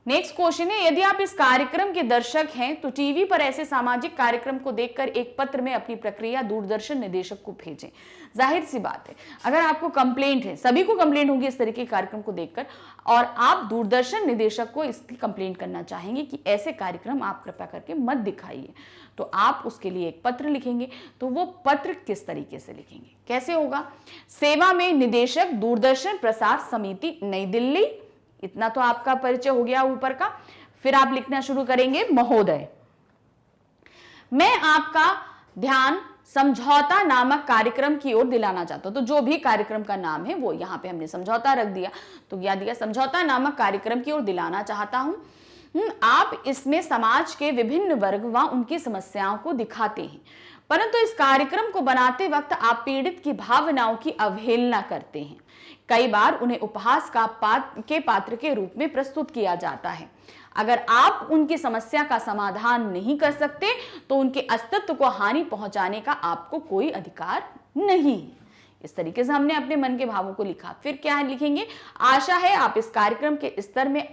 नेक्स्ट क्वेश्चन है, यदि आप इस कार्यक्रम के दर्शक हैं तो टीवी पर ऐसे सामाजिक कार्यक्रम को देखकर एक पत्र में अपनी प्रक्रिया दूरदर्शन निदेशक को भेजें। जाहिर सी बात है, अगर आपको कंप्लेंट है, सभी को कंप्लेंट होगी इस तरीके के कार्यक्रम को देखकर, और आप दूरदर्शन निदेशक को इसकी कंप्लेंट करना चाहेंगे कि ऐसे कार्यक्रम आप कृपया करके मत दिखाइए, तो आप उसके लिए एक पत्र लिखेंगे। तो वो पत्र किस तरीके से लिखेंगे, कैसे होगा? सेवा में निदेशक, दूरदर्शन प्रसार समिति, नई दिल्ली। इतना तो आपका परिचय हो गया ऊपर का। फिर आप लिखना शुरू करेंगे, महोदय, मैं आपका ध्यान समझौता नामक कार्यक्रम की ओर दिलाना चाहता हूं। तो जो भी कार्यक्रम का नाम है वो यहाँ पे हमने समझौता रख दिया, तो क्या दिया? समझौता नामक कार्यक्रम की ओर दिलाना चाहता हूं। आप इसमें समाज के विभिन्न वर्ग व उनकी समस्याओं को दिखाते हैं, परंतु इस कार्यक्रम को बनाते वक्त आप पीड़ित की भावनाओं की अवहेलना करते हैं। कई बार उन्हें उपहास का पात्र के रूप में प्रस्तुत किया जाता है। अगर आप उनकी समस्या का समाधान नहीं कर सकते तो उनके अस्तित्व को हानि पहुंचाने का आपको कोई अधिकार नहीं। इस तरीके से हमने अपने मन के भावों को लिखा। फिर क्या लिखेंगे? आशा है आप इस कार्यक्रम के स्तर में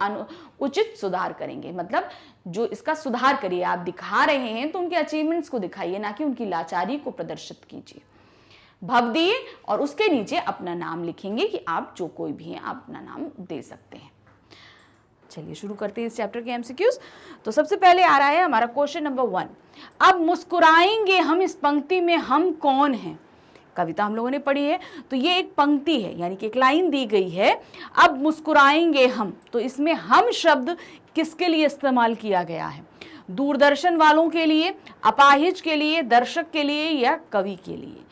उचित सुधार करेंगे। मतलब जो इसका सुधार करिए, आप दिखा रहे हैं तो उनके अचीवमेंट्स को दिखाइए, ना कि उनकी लाचारी को प्रदर्शित कीजिए। भव दिए और उसके नीचे अपना नाम लिखेंगे कि आप जो कोई भी हैं आप अपना नाम दे सकते हैं। चलिए शुरू करते हैं इस चैप्टर के एमसीक्यूज। तो सबसे पहले आ रहा है हमारा क्वेश्चन नंबर 1, अब मुस्कुराएंगे हम इस पंक्ति में हम कौन हैं? कविता हम लोगों ने पढ़ी है, तो ये एक पंक्ति है, यानी कि एक लाइन दी गई है, अब मुस्कुराएंगे हम। तो इसमें हम शब्द किसके लिए इस्तेमाल किया गया है? दूरदर्शन वालों के लिए, अपाहिज के लिए, दर्शक के लिए या कवि के लिए।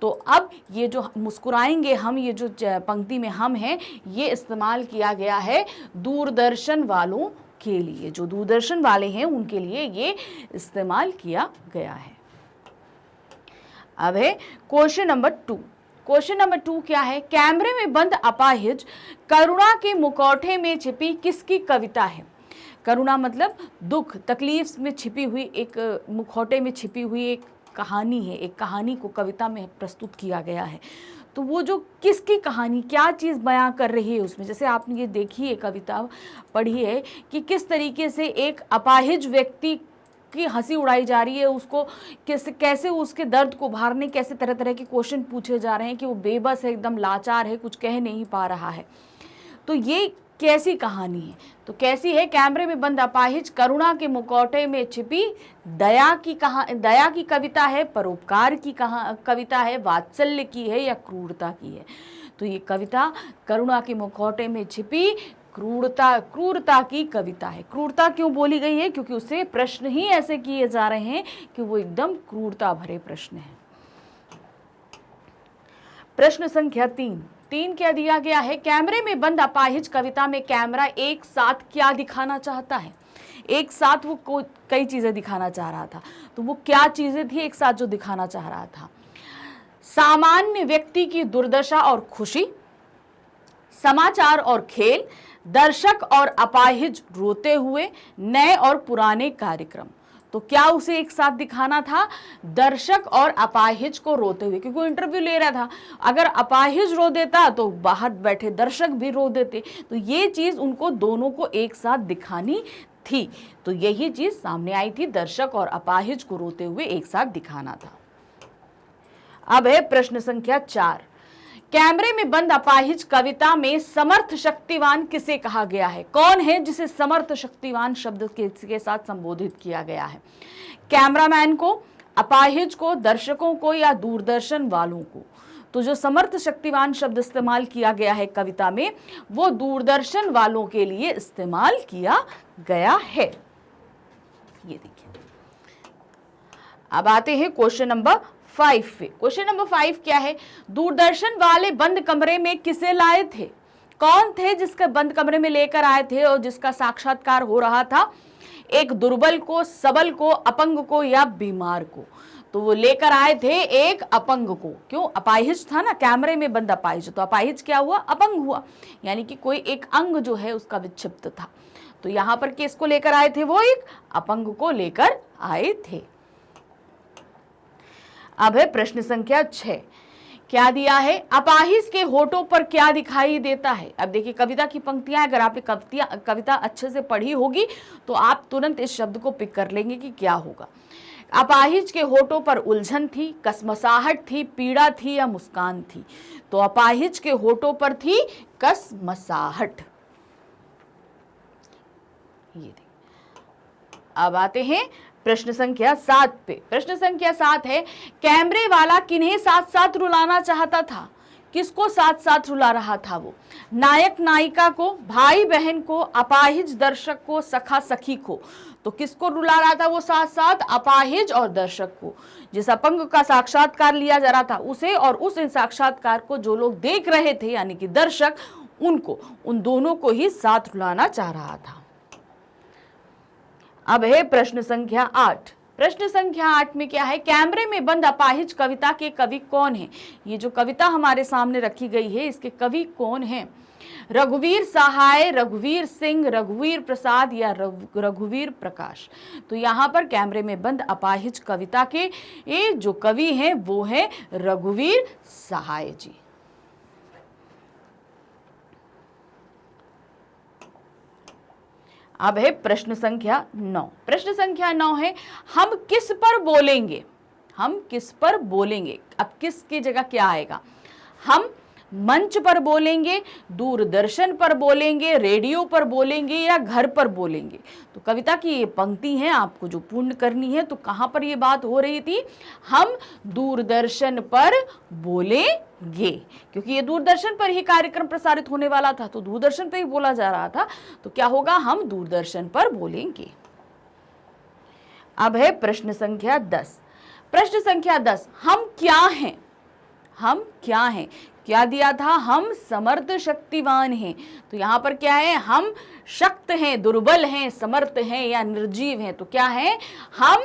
तो अब ये जो मुस्कुराएंगे हम, ये जो पंक्ति में हम हैं, ये इस्तेमाल किया गया है दूरदर्शन वालों के लिए। जो दूरदर्शन वाले हैं उनके लिए ये इस्तेमाल किया गया है। अब है क्वेश्चन नंबर 2। क्वेश्चन नंबर 2 क्या है? कैमरे में बंद अपाहिज करुणा के मुखौटे में छिपी किसकी कविता है? करुणा मतलब दुख, तकलीफ में छिपी हुई एक मुखौटे में छिपी हुई एक कहानी है। एक कहानी को कविता में प्रस्तुत किया गया है। तो वो जो किसकी कहानी, क्या चीज़ बयां कर रही है उसमें, जैसे आपने ये देखी है कविता पढ़ी है कि किस तरीके से एक अपाहिज व्यक्ति की हंसी उड़ाई जा रही है, उसको कैसे उसके दर्द को उभारने कैसे तरह तरह के क्वेश्चन पूछे जा रहे हैं कि वो बेबस है, एकदम लाचार है, कुछ कह नहीं पा रहा है। तो ये कैसी कहानी है? तो कैसी है? कैमरे में बंद अपाहिज करुणा के मुखौटे में छिपी दया की कविता है, परोपकार की कविता है, वात्सल्य की है या क्रूरता की है? तो ये कविता करुणा के मुखौटे में छिपी क्रूरता की कविता है। क्रूरता क्यों बोली गई है? क्योंकि उससे प्रश्न ही ऐसे किए जा रहे हैं कि वो एकदम क्रूरता भरे प्रश्न हैं। प्रश्न संख्या 3 क्या दिया गया है? कैमरे में बंद अपाहिज कविता में कैमरा एक साथ क्या दिखाना चाहता है? एक साथ वो कई चीजें दिखाना चाह रहा था। तो वो क्या चीजें थी एक साथ जो दिखाना चाह रहा था? सामान्य व्यक्ति की दुर्दशा और खुशी, समाचार और खेल, दर्शक और अपाहिज रोते हुए, नए और पुराने कार्यक्रम। तो क्या उसे एक साथ दिखाना था? दर्शक और अपाहिज को रोते हुए, क्योंकि वो इंटरव्यू ले रहा था। अगर अपाहिज रो देता तो बाहर बैठे दर्शक भी रो देते। तो ये चीज उनको दोनों को एक साथ दिखानी थी। तो यही चीज सामने आई थी, दर्शक और अपाहिज को रोते हुए एक साथ दिखाना था। अब है प्रश्न संख्या 4। कैमरे में बंद अपाहिज कविता में समर्थ शक्तिवान किसे कहा गया है? कौन है जिसे समर्थ शक्तिवान शब्द के साथ संबोधित किया गया है? कैमरामैन को, अपाहिज को, दर्शकों को या दूरदर्शन वालों को? तो जो समर्थ शक्तिवान शब्द इस्तेमाल किया गया है कविता में, वो दूरदर्शन वालों के लिए इस्तेमाल किया गया है। ये देखिए। अब आते हैं क्वेश्चन नंबर 5 पे। क्वेश्चन नंबर 5 क्या है? दूरदर्शन वाले बंद कमरे में किसे लाए थे? कौन थे जिसके बंद कमरे में लेकर आए थे और जिसका साक्षात्कार हो रहा था? एक दुर्बल को, सबल को, अपंग को या बीमार को? तो वो लेकर आए थे एक अपंग को। क्यों? अपाहिज था ना, कैमरे में बंद अपाहिज, तो अपाहिज क्या हुआ? अपंग हुआ, यानी कि कोई एक अंग जो है उसका विक्षिप्त था। तो यहां पर किसको लेकर आए थे? वो एक अपंग को लेकर आए थे। अब है प्रश्न संख्या 6। क्या दिया है? अपाहिज के होठों पर क्या दिखाई देता है? अब देखिए कविता की पंक्तियां, अगर आपने कविता अच्छे से पढ़ी होगी तो आप तुरंत इस शब्द को पिक कर लेंगे कि क्या होगा। अपाहिज के होठों पर उलझन थी, कसमसाहट थी, पीड़ा थी या मुस्कान थी? तो अपाहिज के होठों पर थी कसमसाहट। ये देखिए। अब आते हैं प्रश्न संख्या 7 पे। प्रश्न संख्या 7 है, कैमरे वाला किन्हें साथ साथ रुलाना चाहता था? किसको साथ साथ रुला रहा था वो? नायक नायिका को, भाई बहन को, अपाहिज दर्शक को, सखा सखी को? तो किसको रुला रहा था वो साथ साथ? अपाहिज और दर्शक को। जिस अपंग का साक्षात्कार लिया जा रहा था उसे, और उस साक्षात्कार को जो लोग देख रहे थे यानी कि दर्शक, उनको, उन दोनों को ही साथ रुलाना चाह रहा था। अब है प्रश्न संख्या 8। प्रश्न संख्या 8 में क्या है? कैमरे में बंद अपाहिज कविता के कवि कौन है? ये जो कविता हमारे सामने रखी गई है इसके कवि कौन हैं? रघुवीर सहाय, रघुवीर सिंह, रघुवीर प्रसाद या रघुवीर प्रकाश? तो यहाँ पर कैमरे में बंद अपाहिज कविता के ये जो कवि हैं वो है रघुवीर सहाय जी। अब है प्रश्न संख्या 9। प्रश्न संख्या 9 है, हम किस पर बोलेंगे? हम किस पर बोलेंगे? अब किस की जगह क्या आएगा? हम मंच पर बोलेंगे, दूरदर्शन पर बोलेंगे, रेडियो पर बोलेंगे या घर पर बोलेंगे? तो कविता की ये पंक्ति है, आपको जो पूर्ण करनी है। तो कहां पर ये बात हो रही थी? हम दूरदर्शन पर बोलेंगे, क्योंकि ये दूरदर्शन पर ही कार्यक्रम प्रसारित होने वाला था, तो दूरदर्शन पर ही बोला जा रहा था। तो क्या होगा? हम दूरदर्शन पर बोलेंगे। अब है प्रश्न संख्या 10। प्रश्न संख्या 10, हम क्या हैं? हम क्या हैं? क्या दिया था? हम समर्थ शक्तिवान हैं। तो यहां पर क्या है? हम शक्त हैं, दुर्बल हैं, समर्थ हैं या निर्जीव हैं। तो क्या है? हम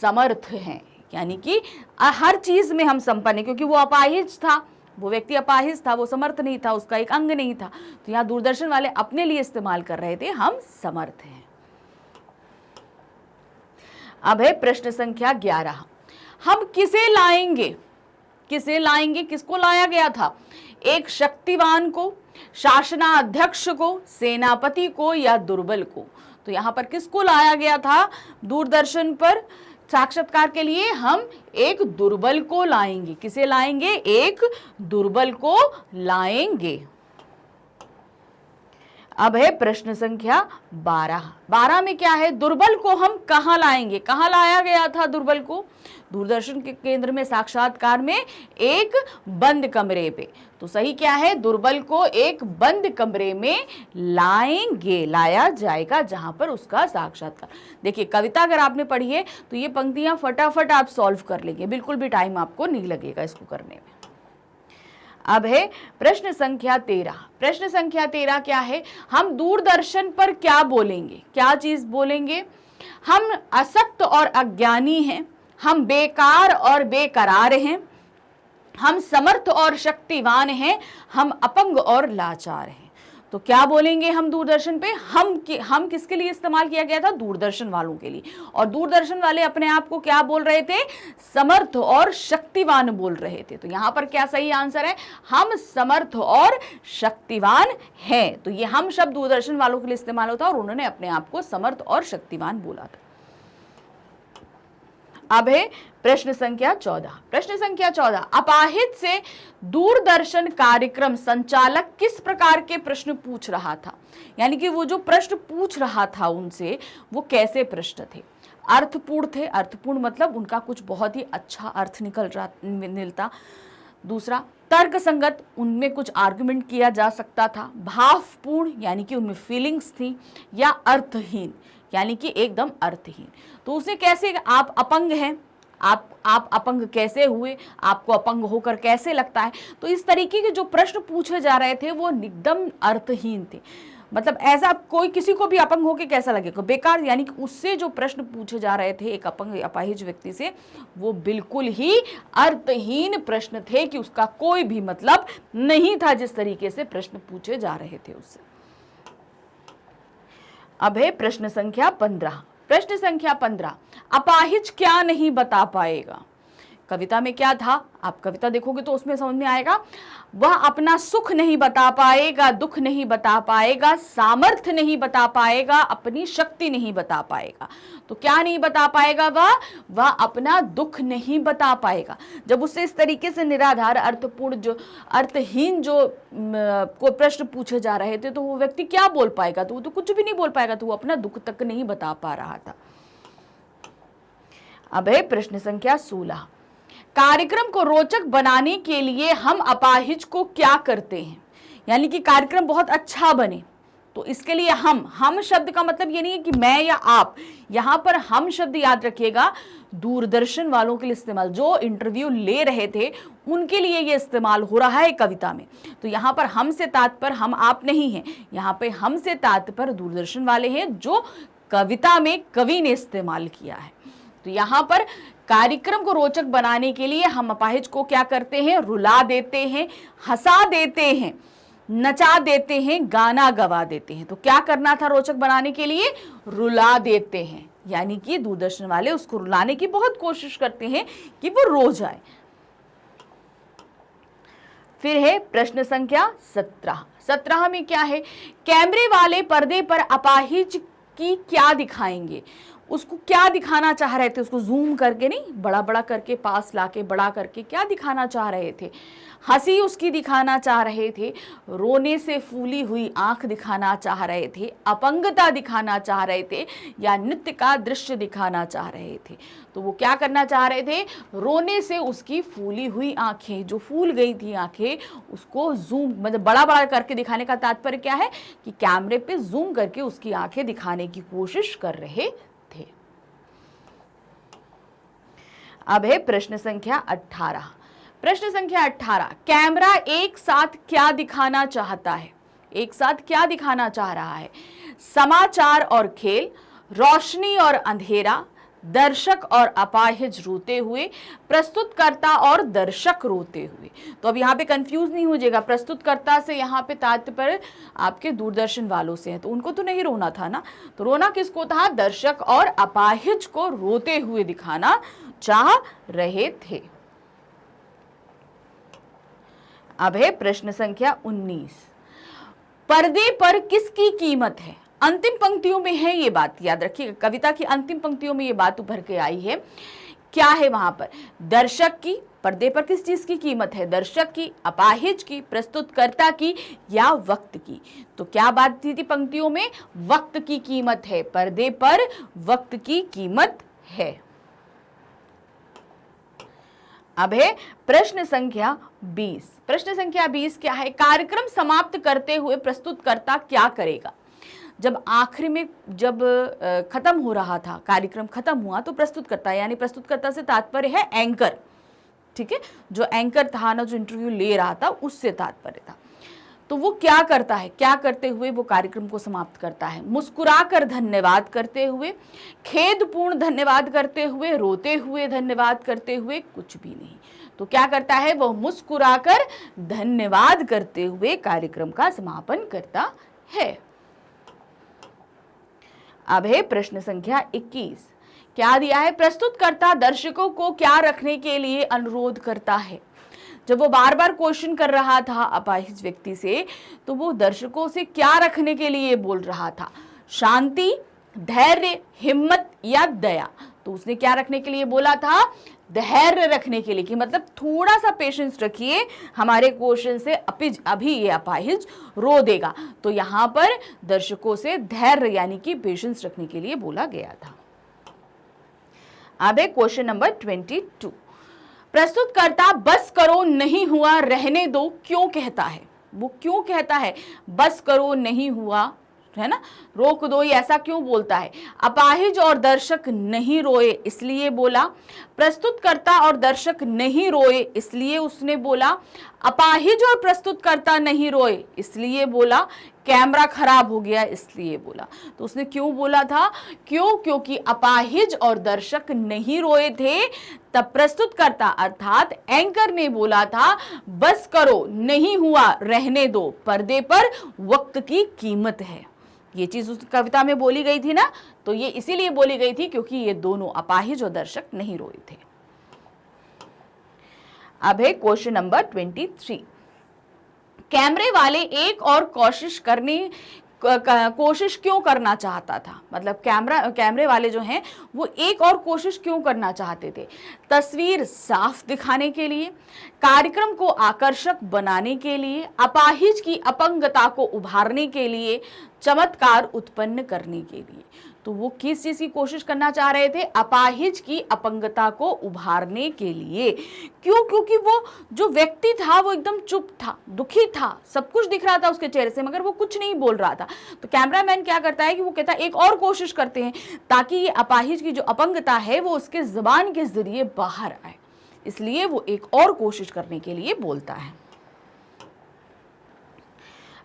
समर्थ हैं, यानी कि हर चीज में हम संपन्न हैं, क्योंकि वो अपाहिज था, वो व्यक्ति अपाहिज था, वो समर्थ नहीं था, उसका एक अंग नहीं था। तो यहाँ दूरदर्शन वाले अपने लिए इस्तेमाल कर रहे थे, हम समर्थ हैं। अब है प्रश्न संख्या 11, हम किसे लाएंगे? किसे लाएंगे? किसको लाया गया था? एक शक्तिवान को, शासनाध्यक्ष को, सेनापति को या दुर्बल को? तो यहां पर किसको लाया गया था दूरदर्शन पर साक्षात्कार के लिए? हम एक दुर्बल को लाएंगे। किसे लाएंगे? एक दुर्बल को लाएंगे। अब है प्रश्न संख्या 12। 12 में क्या है? दुर्बल को हम कहां लाएंगे? कहां लाया गया था दुर्बल को? दूरदर्शन के केंद्र में साक्षात्कार में एक बंद कमरे पे। तो सही क्या है? दुर्बल को एक बंद कमरे में लाएंगे, लाया जाएगा, जहां पर उसका साक्षात्कार। देखिए, कविता अगर आपने पढ़ी है तो ये पंक्तियां फटाफट आप सॉल्व कर लेंगे, बिल्कुल भी टाइम आपको नहीं लगेगा इसको करने में। अब है प्रश्न संख्या 13। प्रश्न संख्या 13 क्या है? हम दूरदर्शन पर क्या बोलेंगे? क्या चीज बोलेंगे? हम असक्त और अज्ञानी हैं, हम बेकार और बेकरार हैं, हम समर्थ और शक्तिवान हैं, हम अपंग और लाचार हैं। तो क्या बोलेंगे हम दूरदर्शन पे? हम किसके लिए इस्तेमाल किया गया था? दूरदर्शन वालों के लिए। और दूरदर्शन वाले अपने आप को क्या बोल रहे थे? समर्थ और शक्तिवान बोल रहे थे। तो यहां पर क्या सही आंसर है? हम समर्थ और शक्तिवान हैं। तो ये हम शब्द दूरदर्शन वालों के लिए इस्तेमाल होता है और उन्होंने अपने आप को समर्थ और शक्तिवान बोला था। अब है प्रश्न संख्या 14। प्रश्न संख्या 14, अपाहिज से दूरदर्शन कार्यक्रम संचालक किस प्रकार के प्रश्न पूछ रहा था? यानी कि वो जो प्रश्न पूछ रहा था उनसे, वो कैसे प्रश्न थे? अर्थपूर्ण थे। अर्थपूर्ण मतलब उनका कुछ बहुत ही अच्छा अर्थ निकलता। दूसरा, तर्क संगत, उनमें कुछ आर्गुमेंट किया जा सकता था। भावपूर्ण, यानी कि उनमें फीलिंग्स थी। या अर्थहीन, यानी कि एकदम अर्थहीन। तो उसे कैसे, आप अपंग हैं, आप अपंग कैसे हुए? आपको अपंग होकर कैसे लगता है? तो इस तरीके के जो प्रश्न पूछे जा रहे थे वो एकदम अर्थहीन थे। मतलब ऐसा कोई किसी को भी अपंग होकर कैसा लगेगा? बेकार। यानी कि उससे जो प्रश्न पूछे जा रहे थे एक अपंग अपाहिज व्यक्ति से, वो बिल्कुल ही अर्थहीन प्रश्न थे कि उसका कोई भी मतलब नहीं था जिस तरीके से प्रश्न पूछे जा रहे थे उससे। अब है प्रश्न संख्या 15। प्रश्न संख्या 15, अपाहिज क्या नहीं बता पाएगा? कविता में क्या था? आप कविता देखोगे तो उसमें समझ में आएगा। वह अपना सुख नहीं बता पाएगा, दुख नहीं बता पाएगा, सामर्थ्य नहीं बता पाएगा, अपनी शक्ति नहीं बता पाएगा। तो क्या नहीं बता पाएगा? वह अपना दुख नहीं बता पाएगा। जब उससे इस तरीके से निराधार अर्थपूर्ण जो अर्थहीन जो को प्रश्न पूछे जा रहे थे, तो वो व्यक्ति क्या बोल पाएगा? तो वो तो कुछ भी नहीं बोल पाएगा। तो वो अपना दुख तक नहीं बता पा रहा था। अब है प्रश्न संख्या 16, कार्यक्रम को रोचक बनाने के लिए हम अपाहिज को क्या करते हैं? यानी कि कार्यक्रम बहुत अच्छा बने, तो इसके लिए हम शब्द का मतलब ये नहीं है कि मैं या आप। यहां पर हम शब्द याद रखिएगा, दूरदर्शन वालों के लिए इस्तेमाल, जो इंटरव्यू ले रहे थे उनके लिए ये इस्तेमाल हो रहा है कविता में। तो यहां पर हम से तात्पर्य हम आप नहीं हैं, यहां पे हम से तात्पर्य दूरदर्शन वाले हैं जो कविता में कवि ने इस्तेमाल किया है। तो यहां पर कार्यक्रम को रोचक बनाने के लिए हम अपाहिज को क्या करते हैं? रुला देते हैं, हंसा देते हैं, नचा देते हैं, गाना गवा देते हैं। तो क्या करना था रोचक बनाने के लिए? रुला देते हैं। यानी कि दूरदर्शन वाले उसको रुलाने की बहुत कोशिश करते हैं कि वो रो जाए। फिर है प्रश्न संख्या 17। 17 में क्या है? कैमरे वाले पर्दे पर अपाहिज की क्या दिखाएंगे? उसको क्या दिखाना चाह रहे थे? उसको जूम करके नहीं, बड़ा बड़ा करके, पास लाके बड़ा करके क्या दिखाना चाह रहे थे? हंसी उसकी दिखाना चाह रहे थे, रोने से फूली हुई आंख दिखाना चाह रहे थे, अपंगता दिखाना चाह रहे थे, या नृत्य का दृश्य दिखाना चाह रहे थे? तो वो क्या करना चाह रहे थे? रोने से उसकी फूली हुई आंखें, जो फूल गई थी आंखें, उसको जूम मतलब बड़ा बड़ा करके दिखाने का तात्पर्य क्या है कि कैमरे पे जूम करके उसकी आंखें दिखाने की कोशिश कर रहे थे। अब है प्रश्न संख्या 18। प्रश्न संख्या 18, कैमरा एक साथ क्या दिखाना चाहता है? एक साथ क्या दिखाना चाह रहा है? समाचार और खेल, रोशनी और अंधेरा, दर्शक और अपाहिज रोते हुए, प्रस्तुतकर्ता और दर्शक रोते हुए। तो अब यहाँ पे कंफ्यूज नहीं हो जाएगा, प्रस्तुतकर्ता से यहाँ पे तात्पर्य आपके दूरदर्शन वालों से है, तो उनको तो नहीं रोना था ना, तो रोना किसको था? दर्शक और अपाहिज को रोते हुए दिखाना चाह रहे थे। अब है प्रश्न संख्या 19, पर्दे पर किसकी कीमत है? अंतिम पंक्तियों में है ये बात, याद रखिएगा, कविता की अंतिम पंक्तियों में ये बात उभर के आई है। क्या है वहां पर? दर्शक की, पर्दे पर किस चीज की कीमत है? दर्शक की, अपाहिज की, प्रस्तुतकर्ता की या वक्त की? तो क्या बात थी पंक्तियों में? वक्त की कीमत है, पर्दे पर वक्त की कीमत है। अब है प्रश्न संख्या 20। प्रश्न संख्या 20 क्या है? कार्यक्रम समाप्त करते हुए प्रस्तुतकर्ता क्या करेगा? जब आखिरी में जब खत्म हो रहा था, कार्यक्रम खत्म हुआ, तो प्रस्तुतकर्ता, यानी प्रस्तुतकर्ता से तात्पर्य है एंकर, ठीक है, जो एंकर था ना, जो इंटरव्यू ले रहा था, उससे तात्पर्य था। तो वो क्या करता है? क्या करते हुए वो कार्यक्रम को समाप्त करता है? मुस्कुराकर धन्यवाद करते हुए, खेदपूर्ण धन्यवाद करते हुए, रोते हुए धन्यवाद करते हुए, कुछ भी नहीं। तो क्या करता है? वो मुस्कुराकर धन्यवाद करते हुए कार्यक्रम का समापन करता है। अब है प्रश्न संख्या 21। क्या दिया है? प्रस्तुतकर्ता दर्शकों को क्या रखने के लिए अनुरोध करता है? जब वो बार बार क्वेश्चन कर रहा था अपाहिज व्यक्ति से, तो वो दर्शकों से क्या रखने के लिए बोल रहा था? शांति, धैर्य, हिम्मत या दया? तो उसने क्या रखने के लिए बोला था? धैर्य रखने के लिए, कि मतलब थोड़ा सा पेशेंस रखिए, हमारे क्वेश्चन से अभी ये अपाहिज रो देगा। तो यहां पर दर्शकों से धैर्य यानी कि पेशेंस रखने के लिए बोला गया था। अब है क्वेश्चन नंबर 22। प्रस्तुतकर्ता बस करो, नहीं हुआ, रहने दो क्यों कहता है? वो क्यों कहता है बस करो, नहीं हुआ, है ना, रोक दो, ये ऐसा क्यों बोलता है? अपाहिज और दर्शक नहीं रोए इसलिए बोला, प्रस्तुतकर्ता और दर्शक नहीं रोए इसलिए उसने बोला, अपाहिज और प्रस्तुतकर्ता नहीं रोए इसलिए बोला, कैमरा खराब हो गया इसलिए बोला। तो उसने क्यों बोला था? क्योंकि अपाहिज और दर्शक नहीं रोए थे, तब प्रस्तुतकर्ता अर्थात एंकर ने बोला था बस करो, नहीं हुआ, रहने दो, पर्दे पर वक्त की कीमत है। ये चीज उस कविता में बोली गई थी ना, तो ये इसीलिए बोली गई थी क्योंकि ये दोनों अपाहिज और दर्शक नहीं रोए थे। अब है क्वेश्चन नंबर 23। कैमरे वाले एक और कोशिश क्यों करना चाहता था? मतलब कैमरे वाले जो हैं वो एक और कोशिश क्यों करना चाहते थे? तस्वीर साफ दिखाने के लिए, कार्यक्रम को आकर्षक बनाने के लिए, अपाहिज की अपंगता को उभारने के लिए, चमत्कार उत्पन्न करने के लिए। तो वो किस चीज की कोशिश करना चाह रहे थे? अपाहिज की अपंगता को उभारने के लिए। क्यों? क्योंकि वो जो व्यक्ति था वो एकदम चुप था, दुखी था, सब कुछ दिख रहा था उसके चेहरे से, मगर वो कुछ नहीं बोल रहा था। तो कैमरामैन क्या करता है कि वो कहता है एक और कोशिश करते हैं ताकि ये अपाहिज की जो अपंगता है वो उसके जुबान के जरिए बाहर आए, इसलिए वो एक और कोशिश करने के लिए बोलता है।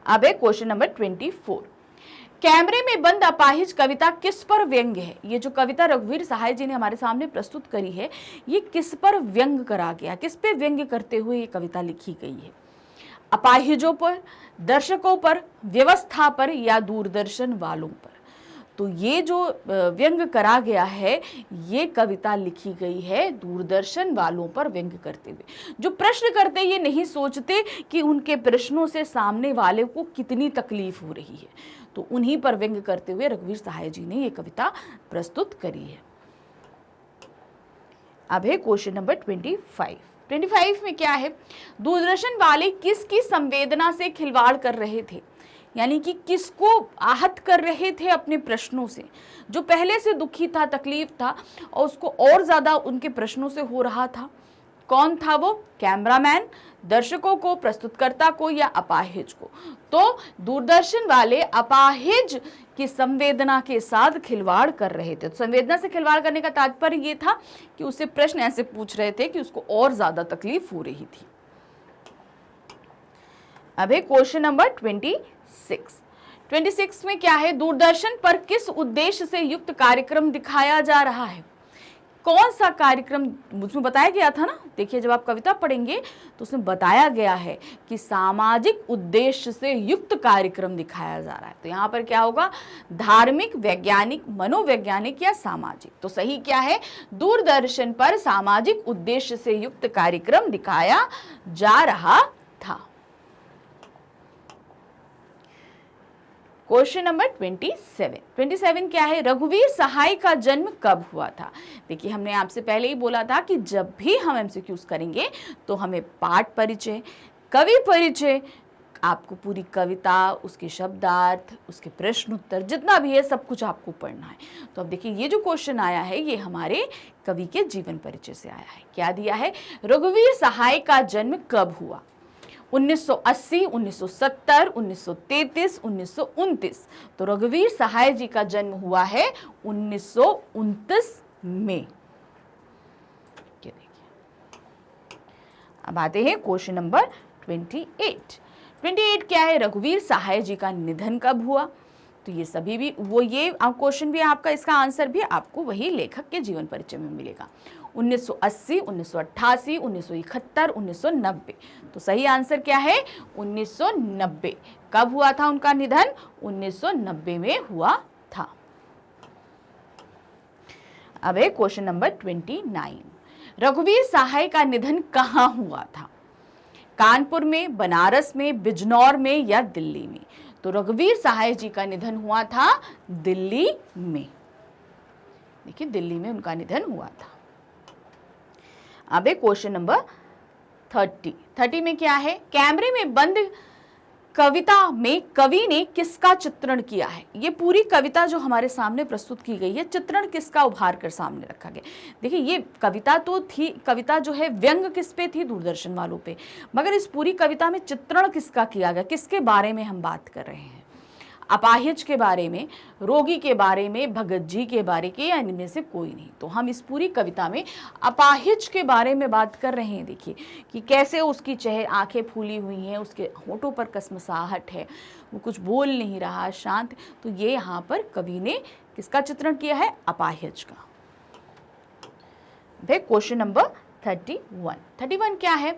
अब है क्वेश्चन नंबर 24। कैमरे में बंद अपाहिज कविता किस पर व्यंग्य है? ये जो कविता रघुवीर सहाय जी ने हमारे सामने प्रस्तुत करी है, ये किस पर व्यंग करा गया, किस पे व्यंग्य करते हुए ये कविता लिखी गई है? अपाहिजों पर, दर्शकों पर, व्यवस्था पर या दूरदर्शन वालों पर? तो ये जो व्यंग्य करा गया है, ये कविता लिखी गई है दूरदर्शन वालों पर व्यंग्य करते हुए। जो प्रश्न करते ये नहीं सोचते कि उनके प्रश्नों से सामने वाले को कितनी तकलीफ हो रही है, तो उन्हीं पर व्यंग्य करते हुए रघुवीर सहाय जी ने ये कविता प्रस्तुत करी है। अब है क्वेश्चन नंबर 25 में क्या है? दूरदर्शन वाले किसकी संवेदना से खिलवाड़ कर रहे थे, यानी कि किसको आहत कर रहे थे अपने प्रश्नों से? जो पहले से दुखी था, तकलीफ था, और उसको और ज्यादा उनके प्रश्नों से हो रहा था, कौन था वो? कैमरामैन, दर्शकों को, प्रस्तुतकर्ता को या अपाहिज को? तो दूरदर्शन वाले अपाहिज की संवेदना के साथ खिलवाड़ कर रहे थे। तो संवेदना से खिलवाड़ करने का तात्पर्य ये था कि उससे प्रश्न ऐसे पूछ रहे थे कि उसको और ज्यादा तकलीफ हो रही थी। अब है क्वेश्चन नंबर 26 में क्या है? दूरदर्शन पर किस उद्देश्य से युक्त कार्यक्रम दिखाया जा रहा है? कौन सा कार्यक्रम? उसमें बताया गया था ना, देखिए जब आप कविता पढ़ेंगे तो उसमें बताया गया है कि सामाजिक उद्देश्य से युक्त कार्यक्रम दिखाया जा रहा है। तो यहाँ पर क्या होगा? धार्मिक, वैज्ञानिक, मनोवैज्ञानिक या सामाजिक? तो सही क्या है? दूरदर्शन पर सामाजिक उद्देश्य से युक्त कार्यक्रम दिखाया जा रहा था। क्वेश्चन नंबर 27 क्या है? रघुवीर सहाय का जन्म कब हुआ था? देखिए हमने आपसे पहले ही बोला था कि जब भी हम एमसीक्यूज करेंगे तो हमें पाठ परिचय, कवि परिचय, आपको पूरी कविता, उसके शब्दार्थ, उसके प्रश्न उत्तर जितना भी है सब कुछ आपको पढ़ना है। तो अब देखिए ये जो क्वेश्चन आया है ये हमारे कवि के जीवन परिचय से आया है। क्या दिया है? रघुवीर सहाय का जन्म कब हुआ? 1980, 1970, 1933, 1929। तो रघुवीर सहाय जी का जन्म हुआ है 1929 में। ये देखिए, अब आते हैं क्वेश्चन नंबर 28 क्या है? रघुवीर सहाय जी का निधन कब हुआ? तो ये सभी भी वो ये क्वेश्चन भी आपका, इसका आंसर भी आपको वही लेखक के जीवन परिचय में मिलेगा। 1980, 1988, 1971, 1990। तो सही आंसर क्या है? 1990। कब हुआ था उनका निधन? 1990 में हुआ था। अब है क्वेश्चन नंबर 29। रघुवीर सहाय का निधन कहाँ हुआ था? कानपुर में, बनारस में, बिजनौर में या दिल्ली में? तो रघुवीर सहाय जी का निधन हुआ था दिल्ली में। देखिए दिल्ली में उनका निधन हुआ था। अब है क्वेश्चन नंबर 30 में क्या है? कैमरे में बंद कविता में कवि ने किसका चित्रण किया है? ये पूरी कविता जो हमारे सामने प्रस्तुत की गई है, चित्रण किसका उभार कर सामने रखा गया? देखिए ये कविता तो थी, कविता जो है व्यंग किस पे थी? दूरदर्शन वालों पे। मगर इस पूरी कविता में चित्रण किसका किया गया? किसके बारे में हम बात कर रहे हैं? अपाहिज के बारे में, रोगी के बारे में, भगत जी के बारे के, या इनमें से कोई नहीं? तो हम इस पूरी कविता में अपाहिज के बारे में बात कर रहे हैं। देखिए कि कैसे उसकी आंखें फूली हुई हैं, उसके होठों पर कसमसाहट है, वो कुछ बोल नहीं रहा, शांत। तो ये यहाँ पर कवि ने किसका चित्रण किया है? अपाहिज का। क्वेश्चन नंबर 31 क्या है?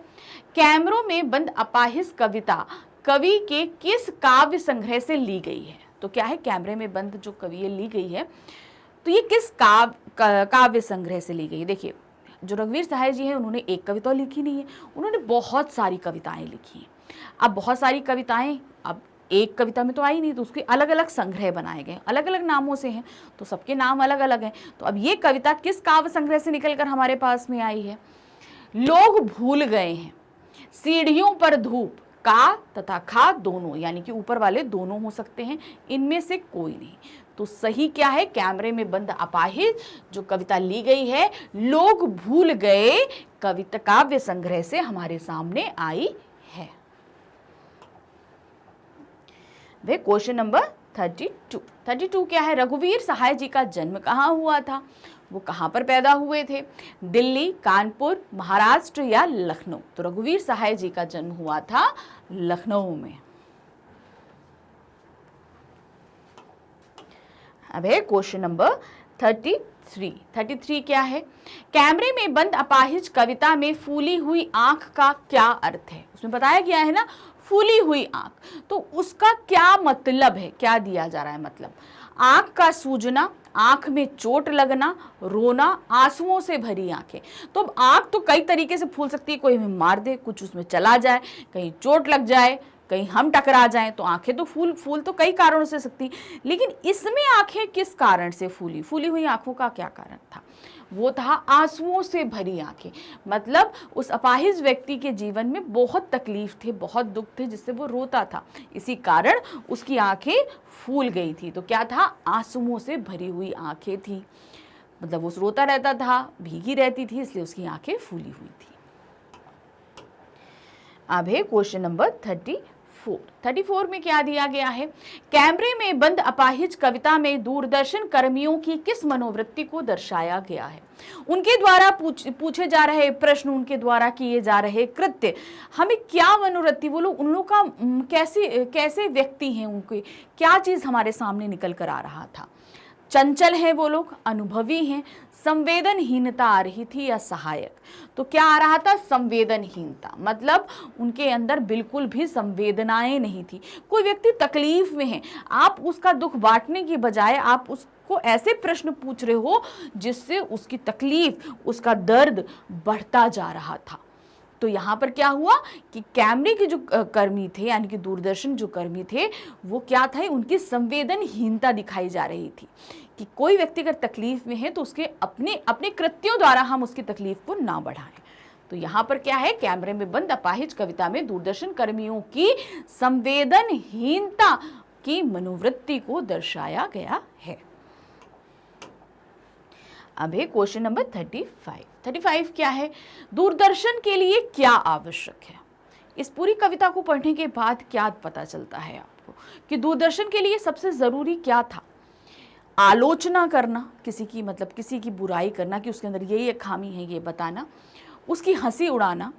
कैमरों में बंद अपाहिज कविता कवि के किस काव्य संग्रह से ली गई है? तो क्या है? कैमरे में बंद जो कवि ली गई है तो ये किस काव्य संग्रह से ली गई है? देखिए जो रघुवीर सहाय जी हैं उन्होंने एक कविता लिखी नहीं है, उन्होंने बहुत सारी कविताएं लिखी हैं। अब बहुत सारी कविताएं अब एक कविता में तो आई नहीं, तो उसके अलग अलग संग्रह बनाए गए, अलग अलग नामों से हैं, तो सबके नाम अलग अलग हैं। तो अब ये कविता किस काव्य संग्रह से निकलकर हमारे पास में आई है? लोग भूल गए हैं, सीढ़ियों पर धूप, का तथा खा दोनों, यानी कि ऊपर वाले दोनों हो सकते हैं, इनमें से कोई नहीं। तो सही क्या है? कैमरे में बंद अपाहिज जो कविता ली गई है लोग भूल गए कविता काव्य संग्रह से हमारे सामने आई है। वे क्वेश्चन नंबर 32 क्या है? रघुवीर सहाय जी का जन्म कहाँ हुआ था? वो कहाँ पर पैदा हुए थे? दिल्ली, कानपुर, महाराष्ट्र या लखनऊ? तो रघुवीर सहाय जी का जन्म हुआ था लखनऊ में। अब है क्वेश्चन नंबर 33 क्या है? कैमरे में बंद अपाहिज कविता में फूली हुई आंख का क्या अर्थ है? उसमें बताया गया है ना फूली हुई आंख, तो उसका क्या मतलब है? क्या दिया जा रहा है मतलब? आंख का सूजना, आंख में चोट लगना, रोना, आंसुओं से भरी आंखें। तो अब आंख तो कई तरीके से फूल सकती है, कोई हमें मार दे, कुछ उसमें चला जाए, कहीं चोट लग जाए, कहीं हम टकरा जाएं, तो आंखें तो फूल तो कई कारणों से सकती। लेकिन इसमें आंखें किस कारण से फूली हुई आंखों का क्या कारण था? वो था आंसुओं से भरी आंखें। मतलब उस अपाहिज व्यक्ति के जीवन में बहुत तकलीफ थे, बहुत दुख थे, जिससे वो रोता था, इसी कारण उसकी आंखें फूल गई थी। तो क्या था? आंसुओं से भरी हुई आंखें थी। मतलब वो रोता रहता था, भीगी रहती थी, इसलिए उसकी आंखें फूली हुई थी। अब है क्वेश्चन नंबर 34 में क्या दिया गया है? कैमरे में बंद अपाहिज कविता में दूरदर्शन कर्मियों की किस मनोवृत्ति को दर्शाया गया है? उनके द्वारा पूछे जा रहे प्रश्न, उनके द्वारा किए जा रहे कृत्य, हमें क्या मनोवृत्ति, वो लोग, उन लोग का कैसे व्यक्ति हैं, उनकी क्या चीज हमारे सामने निकल कर आ रहा था? चंचल हैं वो लोग, अनुभवी हैं, संवेदनहीनता आ रही थी या सहायक? तो क्या आ रहा था? संवेदनहीनता, मतलब उनके अंदर बिल्कुल भी संवेदनाएं नहीं थी। कोई व्यक्ति तकलीफ में है, आप उसका दुख बांटने की बजाय आप उसको ऐसे प्रश्न पूछ रहे हो जिससे उसकी तकलीफ, उसका दर्द बढ़ता जा रहा था। तो यहाँ पर क्या हुआ कि कैमरे के जो कर्मी थे, यानी कि दूरदर्शन जो कर्मी थे, वो क्या थे, उनकी संवेदनहीनता दिखाई जा रही थी कि कोई व्यक्ति अगर तकलीफ में है तो उसके अपने कृत्यों द्वारा हम उसकी तकलीफ को ना बढ़ाएं। तो यहाँ पर क्या है? कैमरे में बंद अपाहिज कविता में दूरदर्शन कर्मियों की संवेदनहीनता की मनोवृत्ति को दर्शाया गया है। अब है क्वेश्चन नंबर 35 क्या है? दूरदर्शन के लिए क्या आवश्यक है? इस पूरी कविता को पढ़ने के बाद क्या पता चलता है आपको कि दूरदर्शन के लिए सबसे जरूरी क्या था? आलोचना करना, किसी की, मतलब किसी की बुराई करना कि उसके अंदर ये खामी है, ये बताना, उसकी हंसी उड़ाना,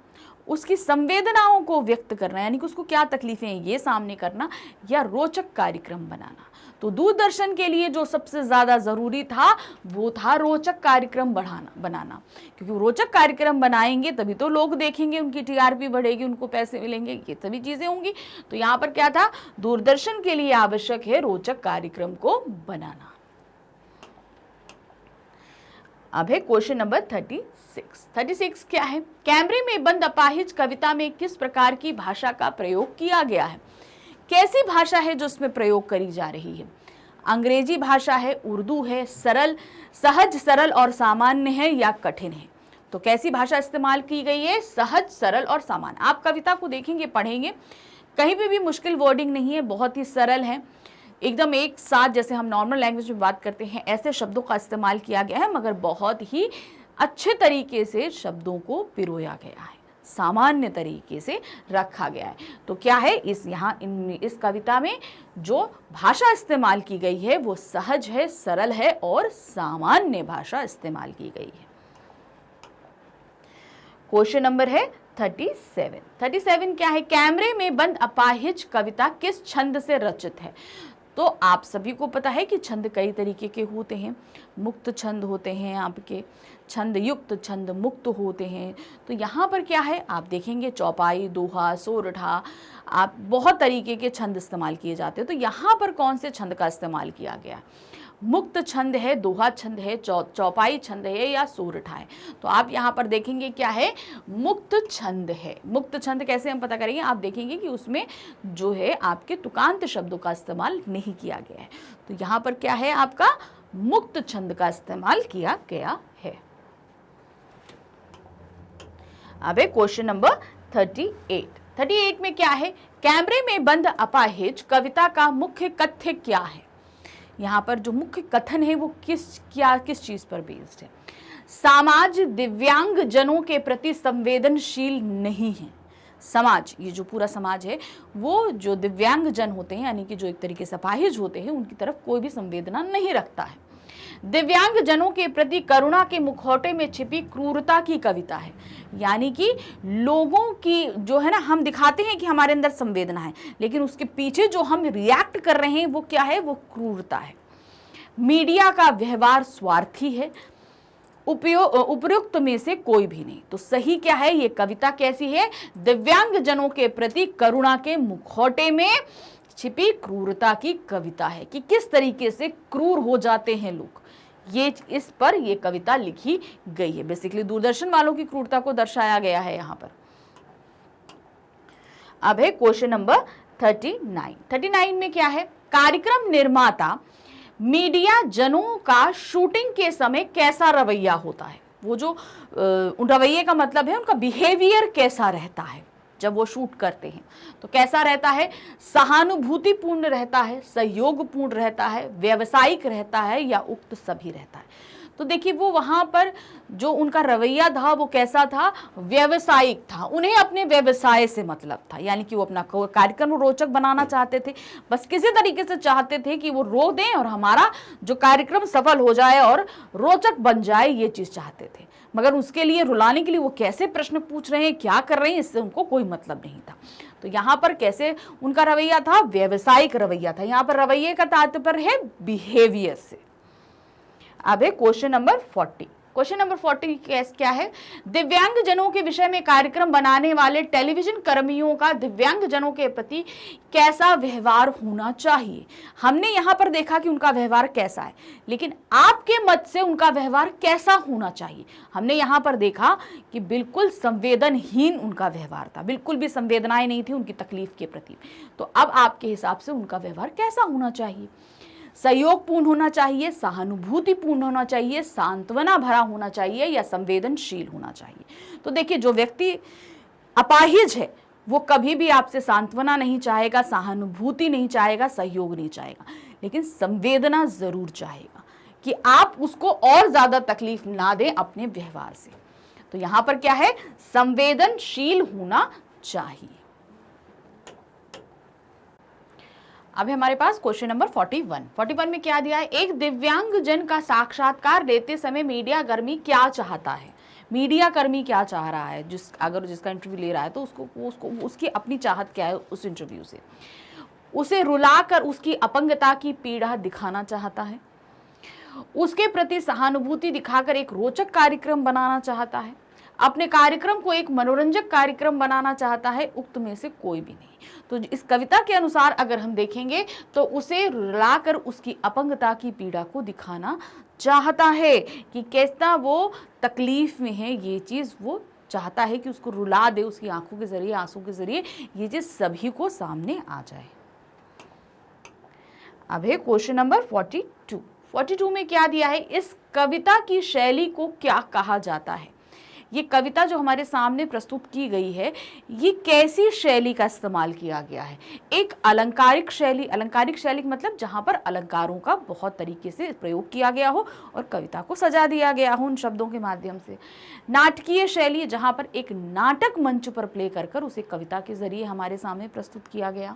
उसकी संवेदनाओं को व्यक्त करना, यानी कि उसको क्या तकलीफें हैं ये सामने करना, या रोचक कार्यक्रम बनाना। तो दूरदर्शन के लिए जो सबसे ज्यादा जरूरी था वो था रोचक कार्यक्रम बनाना, क्योंकि रोचक कार्यक्रम बनाएंगे तभी तो लोग देखेंगे, उनकी टीआरपी बढ़ेगी, उनको पैसे मिलेंगे, ये सभी चीजें होंगी। तो यहाँ पर क्या था? दूरदर्शन के लिए आवश्यक है रोचक कार्यक्रम को बनाना। अब है क्वेश्चन नंबर 36 क्या है? कैमरे में बंद अपाहिज कविता में किस प्रकार की भाषा का प्रयोग किया गया है? कैसी भाषा है जो इसमें प्रयोग करी जा रही है? अंग्रेजी भाषा है, उर्दू है, सहज सरल और सामान्य है, या कठिन है? तो कैसी भाषा इस्तेमाल की गई है? सहज, सरल और सामान्य। आप कविता को देखेंगे, पढ़ेंगे, कहीं पे भी मुश्किल वर्डिंग नहीं है, बहुत ही सरल है, एकदम एक साथ, जैसे हम नॉर्मल लैंग्वेज में बात करते हैं ऐसे शब्दों का इस्तेमाल किया गया है, मगर बहुत ही अच्छे तरीके से शब्दों को पिरोया गया है, सामान्य तरीके से रखा गया है। तो क्या है, इस कविता में जो भाषा इस्तेमाल की गई है वो सहज है, सरल है और सामान्य भाषा इस्तेमाल की गई है। क्वेश्चन नंबर है 37 क्या है? कैमरे में बंद अपाहिज कविता किस छंद से रचित है? तो आप सभी को पता है कि छंद कई तरीके के होते हैं, मुक्त छंद होते हैं, आपके छंद युक्त, छंद मुक्त होते हैं। तो यहाँ पर क्या है, आप देखेंगे चौपाई, दोहा, सोरठा, आप बहुत तरीके के छंद इस्तेमाल किए जाते हैं। तो यहाँ पर कौन से छंद का इस्तेमाल किया गया? मुक्त छंद है, दोहा छंद है, चौपाई छंद है, या सोरठा है? तो आप यहाँ पर देखेंगे क्या है, मुक्त छंद है। मुक्त छंद कैसे हम पता करेंगे? आप देखेंगे कि उसमें जो है आपके तुकांत शब्दों का इस्तेमाल नहीं किया गया है। तो यहाँ पर क्या है, आपका मुक्त छंद का इस्तेमाल किया गया है। अब है क्वेश्चन नंबर 38 में क्या है? कैमरे में बंद अपाहिज कविता का मुख्य कथ्य क्या है? यहाँ पर जो मुख्य कथन है वो किस चीज पर बेस्ड है? समाज दिव्यांग जनों के प्रति संवेदनशील नहीं है। समाज, ये जो पूरा समाज है, वो जो दिव्यांग जन होते हैं, यानी कि जो एक तरीके से अपाहिज होते हैं, उनकी तरफ कोई भी संवेदना नहीं रखता है। दिव्यांग जनों के प्रति करुणा के मुखौटे में छिपी क्रूरता की कविता है, यानी कि लोगों की जो है ना, हम दिखाते हैं कि हमारे अंदर संवेदना है, लेकिन उसके पीछे जो हम रिएक्ट कर रहे हैं वो क्या है, वो क्रूरता है। मीडिया का व्यवहार स्वार्थी है, उपयुक्त में से कोई भी नहीं। तो सही क्या है, ये कविता कैसी है? दिव्यांग जनों के प्रति करुणा के मुखौटे में छिपी क्रूरता की कविता है, कि किस तरीके से क्रूर हो जाते हैं लोग, ये इस पर ये कविता लिखी गई है। बेसिकली दूरदर्शन वालों की क्रूरता को दर्शाया गया है यहाँ पर। अब है क्वेश्चन नंबर 39 में क्या है? कार्यक्रम निर्माता मीडिया जनों का शूटिंग के समय कैसा रवैया होता है? वो जो रवैये का मतलब है उनका बिहेवियर कैसा रहता है जब वो शूट करते हैं, तो कैसा रहता है? सहानुभूतिपूर्ण रहता है, सहयोगपूर्ण रहता है, व्यावसायिक रहता है, या उक्त सभी रहता है? तो देखिए वो वहां पर जो उनका रवैया था वो कैसा था, व्यवसायिक था। उन्हें अपने व्यवसाय से मतलब था, यानी कि वो अपना कार्यक्रम रोचक बनाना चाहते थे। बस किसी तरीके से चाहते थे कि वो रो दें और हमारा जो कार्यक्रम सफल हो जाए और रोचक बन जाए, ये चीज चाहते थे। मगर उसके लिए रुलाने के लिए वो कैसे प्रश्न पूछ रहे हैं, क्या कर रहे हैं, इससे उनको कोई मतलब नहीं था। तो यहाँ पर कैसे उनका रवैया था, व्यवसायिक रवैया था। यहाँ पर रवैये का तात्पर्य है बिहेवियर से। अब है क्वेश्चन नंबर 40। क्वेश्चन नंबर 40 क्या है, दिव्यांगजनों के विषय में कार्यक्रम बनाने वाले टेलीविजन कर्मियों का दिव्यांगजनों के प्रति कैसा व्यवहार होना चाहिए। हमने यहाँ पर देखा कि उनका व्यवहार कैसा है, लेकिन आपके मत से उनका व्यवहार कैसा होना चाहिए। हमने यहाँ पर देखा कि बिल्कुल संवेदनहीन उनका व्यवहार था, बिल्कुल भी संवेदनाएं नहीं थी उनकी तकलीफ के प्रति। तो अब आपके हिसाब से उनका व्यवहार कैसा होना चाहिए, सहयोगपूर्ण होना चाहिए, सहानुभूतिपूर्ण होना चाहिए, सांत्वना भरा होना चाहिए, या संवेदनशील होना चाहिए। तो देखिए जो व्यक्ति अपाहिज है वो कभी भी आपसे सांत्वना नहीं चाहेगा, सहानुभूति नहीं चाहेगा, सहयोग नहीं चाहेगा, लेकिन संवेदना जरूर चाहेगा कि आप उसको और ज्यादा तकलीफ ना दें अपने व्यवहार से। तो यहां पर क्या है, संवेदनशील होना चाहिए। अब हमारे पास क्वेश्चन नंबर 41 में क्या दिया है, एक दिव्यांगजन का साक्षात्कार लेते समय मीडिया कर्मी क्या चाहता है। मीडिया कर्मी क्या चाह रहा है, जिसका इंटरव्यू ले रहा है, तो उसको उसकी अपनी चाहत क्या है उस इंटरव्यू से। उसे रुलाकर उसकी अपंगता की पीड़ा दिखाना चाहता है, उसके प्रति सहानुभूति दिखाकर एक रोचक कार्यक्रम बनाना चाहता है, अपने कार्यक्रम को एक मनोरंजक कार्यक्रम बनाना चाहता है, उक्त में से कोई भी नहीं। तो इस कविता के अनुसार अगर हम देखेंगे तो उसे रुलाकर उसकी अपंगता की पीड़ा को दिखाना चाहता है कि कैसा वो तकलीफ में है, ये चीज वो चाहता है कि उसको रुला दे, उसकी आंखों के जरिए, आंसू के जरिए ये चीज सभी को सामने आ जाए। अब है क्वेश्चन नंबर 42 में क्या दिया है, इस कविता की शैली को क्या कहा जाता है। ये कविता जो हमारे सामने प्रस्तुत की गई है, ये कैसी शैली का इस्तेमाल किया गया है। एक अलंकारिक शैली मतलब जहां पर अलंकारों का बहुत तरीके से प्रयोग किया गया हो और कविता को सजा दिया गया हो उन शब्दों के माध्यम से। नाटकीय शैली, जहां पर एक नाटक मंच पर प्ले कर उसे कविता के जरिए हमारे सामने प्रस्तुत किया गया।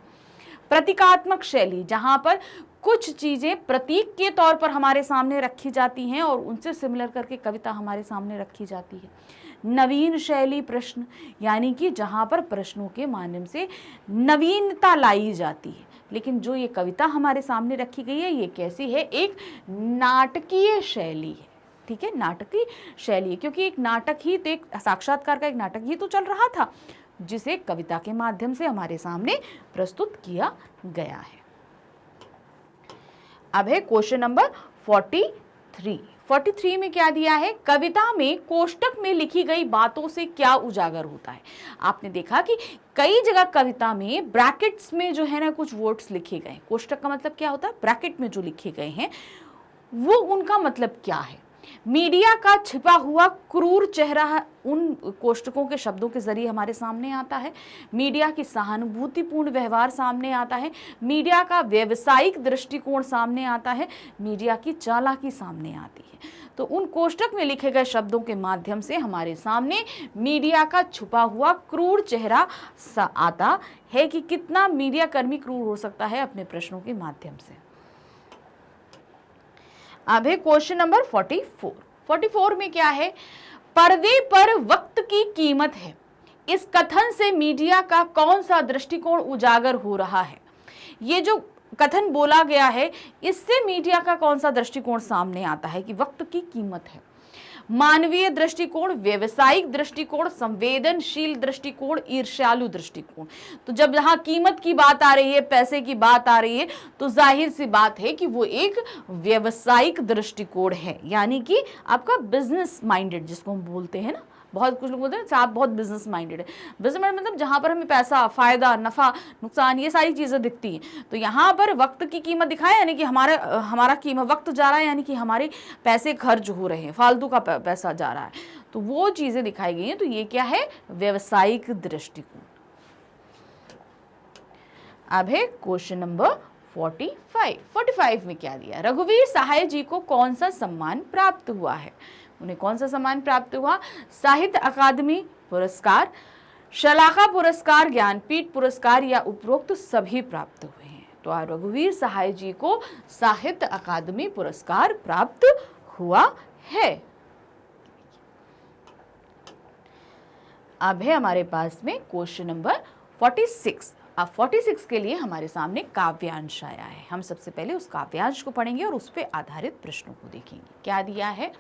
प्रतीकात्मक शैली, जहां पर कुछ चीजें प्रतीक के तौर पर हमारे सामने रखी जाती हैं और उनसे सिमिलर करके कविता हमारे सामने रखी जाती है। नवीन शैली प्रश्न, यानी कि जहां पर प्रश्नों के माध्यम से नवीनता लाई जाती है। लेकिन जो ये कविता हमारे सामने रखी गई है, ये कैसी है, एक नाटकीय शैली है। ठीक है, नाटकीय शैली, क्योंकि एक नाटक ही तो, एक साक्षात्कार का एक नाटक ही तो चल रहा था, जिसे कविता के माध्यम से हमारे सामने प्रस्तुत किया गया है। अब है क्वेश्चन नंबर 43 में क्या दिया है, कविता में कोष्टक में लिखी गई बातों से क्या उजागर होता है। आपने देखा कि कई जगह कविता में ब्रैकेट्स में जो है ना कुछ वर्ड्स लिखे गए। कोष्टक का मतलब क्या होता है, ब्रैकेट में जो लिखे गए हैं वो उनका मतलब क्या है। मीडिया का छिपा हुआ क्रूर चेहरा उन कोष्टकों के शब्दों के जरिए हमारे सामने आता है। मीडिया की सहानुभूतिपूर्ण व्यवहार सामने आता है। मीडिया का व्यवसायिक दृष्टिकोण सामने आता है। मीडिया की चालाकी सामने आती है। तो उन कोष्टक में लिखे गए शब्दों के माध्यम से हमारे सामने मीडिया का छुपा हुआ क्रूर चेहरा आता है कि कितना मीडिया कर्मी क्रूर हो सकता है अपने प्रश्नों के माध्यम से। अब है क्वेश्चन नंबर 44 में क्या है, पर्दे पर वक्त की कीमत है। इस कथन से मीडिया का कौन सा दृष्टिकोण उजागर हो रहा है। ये जो कथन बोला गया है, इससे मीडिया का कौन सा दृष्टिकोण सामने आता है कि वक्त की कीमत है। मानवीय दृष्टिकोण, व्यवसायिक दृष्टिकोण, संवेदनशील दृष्टिकोण, ईर्ष्यालु दृष्टिकोण। तो जब यहाँ कीमत की बात आ रही है, पैसे की बात आ रही है, तो जाहिर सी बात है कि वो एक व्यवसायिक दृष्टिकोण है, यानी कि आपका बिजनेस माइंडेड जिसको हम बोलते हैं ना। बहुत कुछ लोग बोलते हैं आप बहुत बिजनेस माइंडेड है। बिजनेस माइंडेड मतलब जहाँ पर हमें पैसा, फायदा, नफा, नुकसान, ये सारी चीजें दिखती हैं। तो यहाँ पर वक्त की कीमत दिखाए, यानी कि हमारा कीमत वक्त जा रहा है, यानी कि हमारे पैसे खर्च हो रहे हैं, फालतू का पैसा जा रहा है, तो वो चीजें दिखाई गई हैं। तो ये क्या है, व्यवसायिक दृष्टिकोण। अब है क्वेश्चन नंबर 45 में क्या दिया? रघुवीर सहाय जी को कौन सा सम्मान प्राप्त हुआ है? उन्हें कौन सा सम्मान प्राप्त हुआ? साहित्य अकादमी पुरस्कार, शलाका पुरस्कार, ज्ञानपीठ पुरस्कार या उपरोक्त सभी प्राप्त हुए हैं? तो रघुवीर सहाय जी को साहित्य अकादमी पुरस्कार प्राप्त हुआ है। अब है हमारे पास में क्वेश्चन नंबर 46। अब 46 के लिए हमारे सामने काव्यांश आया है। हम सबसे पहले उस काव्यांश को पढ़ेंगे और उस पर आधारित प्रश्नों को देखेंगे। क्या दिया है?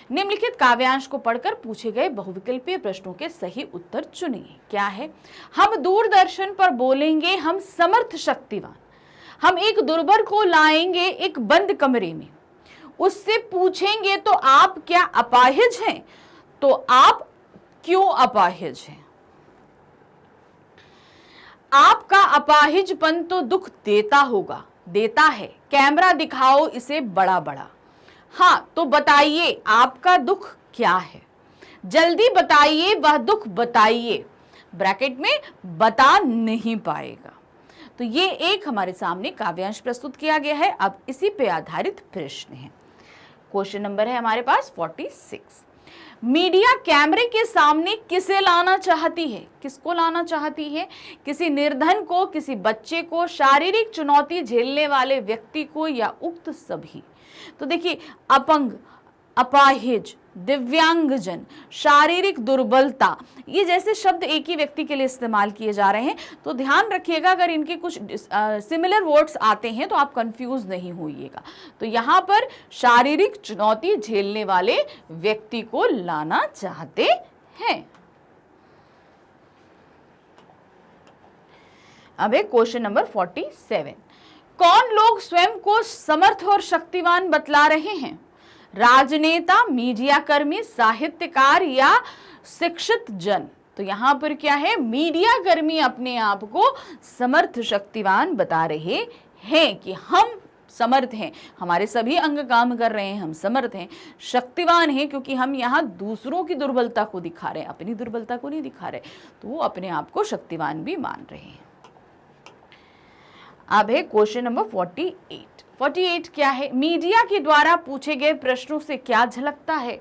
निम्नलिखित काव्यांश को पढ़कर पूछे गए बहुविकल्पीय प्रश्नों के सही उत्तर चुनिए। क्या है? हम दूरदर्शन पर बोलेंगे हम समर्थ शक्तिवान, हम एक दुर्बल को लाएंगे एक बंद कमरे में, उससे पूछेंगे तो आप क्या अपाहिज हैं, तो आप क्यों अपाहिज हैं? आपका अपाहिजपन तो दुख देता होगा, देता है, कैमरा दिखाओ इसे बड़ा बड़ा। हाँ तो बताइए आपका दुख क्या है, जल्दी बताइए वह दुख बताइए, ब्रैकेट में बता नहीं पाएगा। तो ये एक हमारे सामने काव्यांश प्रस्तुत किया गया है। अब इसी पे आधारित प्रश्न है। क्वेश्चन नंबर है हमारे पास 46। मीडिया कैमरे के सामने किसे लाना चाहती है? किसको लाना चाहती है? किसी निर्धन को, किसी बच्चे को, शारीरिक चुनौती झेलने वाले व्यक्ति को या उक्त सभी? तो देखिए, अपंग, अपाहिज, दिव्यांगजन, शारीरिक दुर्बलता, ये जैसे शब्द एक ही व्यक्ति के लिए इस्तेमाल किए जा रहे हैं। तो ध्यान रखिएगा, अगर इनके कुछ सिमिलर वर्ड्स आते हैं तो आप कंफ्यूज नहीं होइएगा। तो यहाँ पर शारीरिक चुनौती झेलने वाले व्यक्ति को लाना चाहते हैं। अब है क्वेश्चन नंबर 47। कौन लोग स्वयं को समर्थ और शक्तिवान बतला रहे हैं? राजनेता, मीडिया कर्मी, साहित्यकार या शिक्षित जन? तो यहां पर क्या है? मीडिया कर्मी अपने आप को समर्थ शक्तिवान बता रहे हैं कि हम समर्थ हैं, हमारे सभी अंग काम कर रहे हैं, हम समर्थ हैं, शक्तिवान हैं, क्योंकि हम यहाँ दूसरों की दुर्बलता को दिखा रहे हैं, अपनी दुर्बलता को नहीं दिखा रहे। तो वो अपने आप को शक्तिवान भी मान रहे हैं। अब है क्वेश्चन नंबर 48 क्या है? मीडिया के द्वारा पूछे गए प्रश्नों से क्या झलकता है?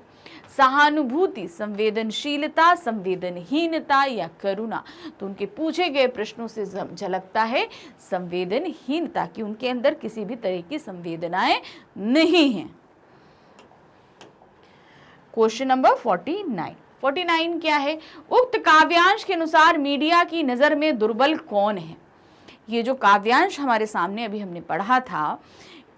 सहानुभूति, संवेदनशीलता, संवेदनहीनता या करुणा? तो उनके पूछे गए प्रश्नों से झलकता है संवेदनहीनता, कि उनके अंदर किसी भी तरह की संवेदनाएं नहीं हैं। क्वेश्चन नंबर 49 क्या है? उक्त काव्यांश के अनुसार मीडिया की नजर में दुर्बल कौन है? ये जो काव्यांश हमारे सामने अभी हमने पढ़ा था,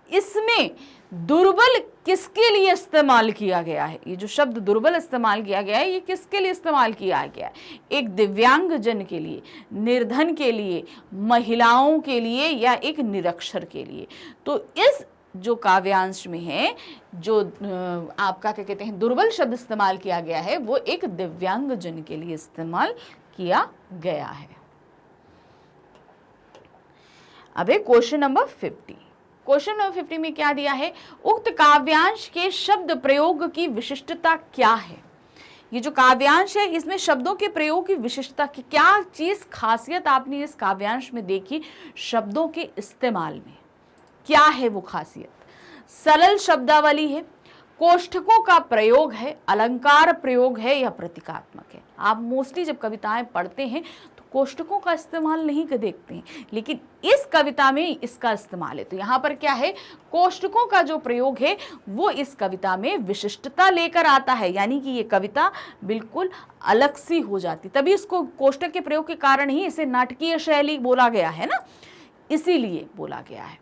इसमें दुर्बल किसके लिए इस्तेमाल किया गया है? ये जो शब्द दुर्बल इस्तेमाल किया गया है, ये किसके लिए इस्तेमाल किया गया है? एक दिव्यांगजन के लिए, निर्धन के लिए, महिलाओं के लिए या एक निरक्षर के लिए? तो इस जो काव्यांश में है, जो आपका क्या कहते हैं दुर्बल शब्द इस्तेमाल किया गया है, वो एक दिव्यांगजन के लिए इस्तेमाल किया गया है। अब है क्वेश्चन नंबर 50। क्वेश्चन नंबर 50 में क्या दिया है? उक्त काव्यांश के शब्द प्रयोग की विशिष्टता क्या है? ये जो काव्यांश है, इसमें शब्दों के प्रयोग की विशिष्टता की क्या चीज, खासियत आपने इस काव्यांश में देखी? शब्दों के इस्तेमाल में क्या है वो खासियत? सरल शब्दावली है, कोष्ठकों का प्रयोग है, अलंकार प्रयोग है या प्रतीकात्मक है? आप मोस्टली जब कविताएं पढ़ते हैं तो कोष्ठकों का इस्तेमाल नहीं कर देखते हैं, लेकिन इस कविता में इसका इस्तेमाल है। तो यहाँ पर क्या है? कोष्ठकों का जो प्रयोग है वो इस कविता में विशिष्टता लेकर आता है, यानी कि ये कविता बिल्कुल अलग सी हो जाती। तभी इसको कोष्ठक के प्रयोग के कारण ही इसे नाटकीय शैली बोला गया है ना, इसीलिए बोला गया है।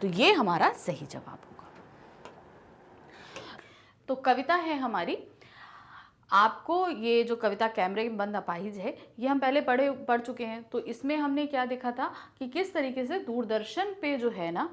तो ये हमारा सही जवाब होगा। तो कविता है हमारी, आपको ये जो कविता कैमरे में बंद अपाहिज है, ये हम पहले पढ़ चुके हैं। तो इसमें हमने क्या देखा था कि किस तरीके से दूरदर्शन पे जो है ना,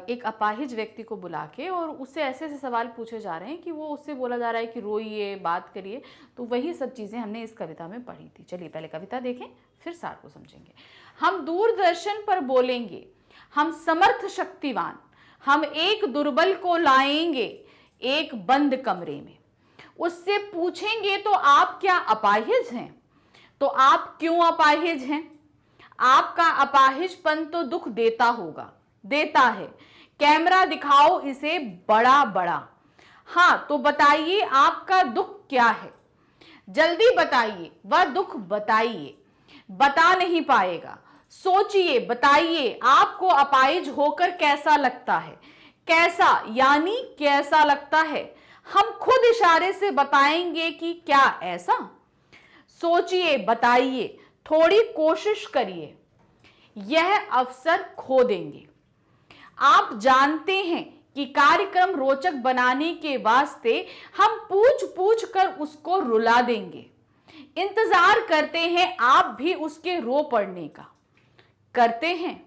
एक अपाहिज व्यक्ति को बुला के और उससे ऐसे ऐसे सवाल पूछे जा रहे हैं कि वो उससे बोला जा रहा है कि रोइए, बात करिए। तो वही सब चीज़ें हमने इस कविता में पढ़ी थी। चलिए पहले कविता देखें, फिर सार को समझेंगे। हम दूरदर्शन पर बोलेंगे हम समर्थ शक्तिवान, हम एक दुर्बल को लाएंगे एक बंद कमरे में, उससे पूछेंगे तो आप क्या अपाहिज हैं, तो आप क्यों अपाहिज हैं? आपका अपाहिजपन तो दुख देता होगा, देता है। कैमरा दिखाओ इसे बड़ा बड़ा। हाँ, तो बताइए आपका दुख क्या है, जल्दी बताइए, वह दुख बताइए। बता नहीं पाएगा, सोचिए, बताइए आपको अपाहिज होकर कैसा लगता है। कैसा यानी कैसा लगता है, हम खुद इशारे से बताएंगे कि क्या ऐसा। सोचिए, बताइए, थोड़ी कोशिश करिए, यह अवसर खो देंगे। आप जानते हैं कि कार्यक्रम रोचक बनाने के वास्ते हम पूछ पूछ कर उसको रुला देंगे। इंतजार करते हैं आप भी उसके रो पड़ने का। करते हैं,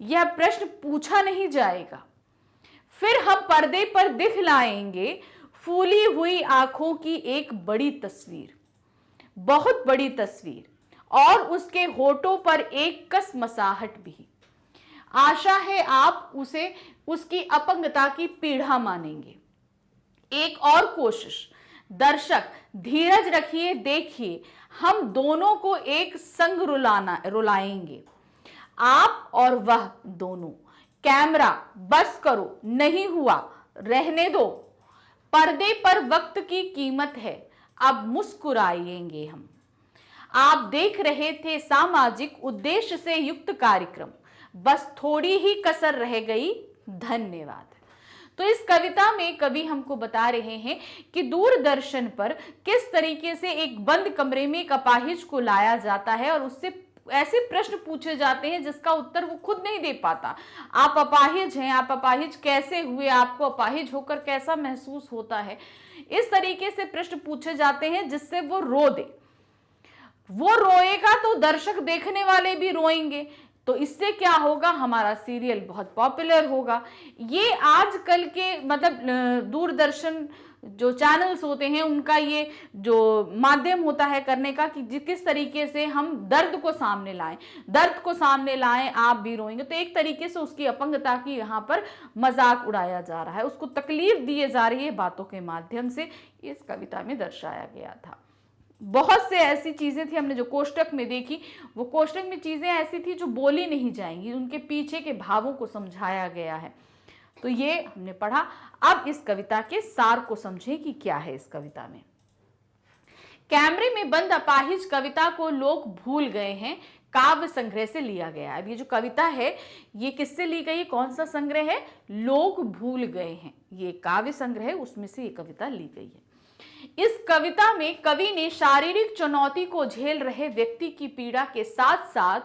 यह प्रश्न पूछा नहीं जाएगा। फिर हम पर्दे पर दिखलाएंगे फूली हुई आंखों की एक बड़ी तस्वीर, बहुत बड़ी तस्वीर, और उसके होठों पर एक कसमसाहट भी। आशा है आप उसे उसकी अपंगता की पीड़ा मानेंगे। एक और कोशिश, दर्शक धीरज रखिए, देखिए हम दोनों को एक संग रुलाएंगे, आप और वह दोनों। कैमरा बस करो, नहीं हुआ, रहने दो। पर्दे पर वक्त की कीमत है, अब मुस्कुराएंगे हम। आप देख रहे थे सामाजिक उद्देश्य से युक्त कार्यक्रम, बस थोड़ी ही कसर रह गई। धन्यवाद। तो इस कविता में कवि हमको बता रहे हैं कि दूरदर्शन पर किस तरीके से एक बंद कमरे में एक अपाहिज को लाया जाता है और उससे ऐसे प्रश्न पूछे जाते हैं जिसका उत्तर वो खुद नहीं दे पाता। आप अपाहिज हैं, आप अपाहिज कैसे हुए, आपको अपाहिज होकर कैसा महसूस होता है, इस तरीके से प्रश्न पूछे जाते हैं जिससे वो रो दे। वो रोएगा तो दर्शक देखने वाले भी रोएंगे, तो इससे क्या होगा, हमारा सीरियल बहुत पॉपुलर होगा। ये आजकल के मतलब दूरदर्शन जो चैनल्स होते हैं उनका ये जो माध्यम होता है करने का कि किस तरीके से हम दर्द को सामने लाएं, दर्द को सामने लाएं, आप भी रोएंगे। तो एक तरीके से उसकी अपंगता की यहाँ पर मजाक उड़ाया जा रहा है, उसको तकलीफ दिए जा रही है बातों के माध्यम से, इस कविता में दर्शाया गया था। बहुत से ऐसी चीजें थी हमने जो कोष्टक में देखी, वो कोष्टक में चीजें ऐसी थी जो बोली नहीं जाएंगी, उनके पीछे के भावों को समझाया गया है। तो ये हमने पढ़ा। अब इस कविता के सार को समझें कि क्या है इस कविता में। कैमरे में बंद अपाहिज कविता को लोग भूल गए हैं, काव्य संग्रह से लिया गया है। अब ये जो कविता है ये किससे ली गई, कौन सा संग्रह है, लोग भूल गए हैं, ये काव्य संग्रह है, उसमें से ये कविता ली गई है। इस कविता में कवि ने शारीरिक चुनौती को झेल रहे व्यक्ति की पीड़ा के साथ साथ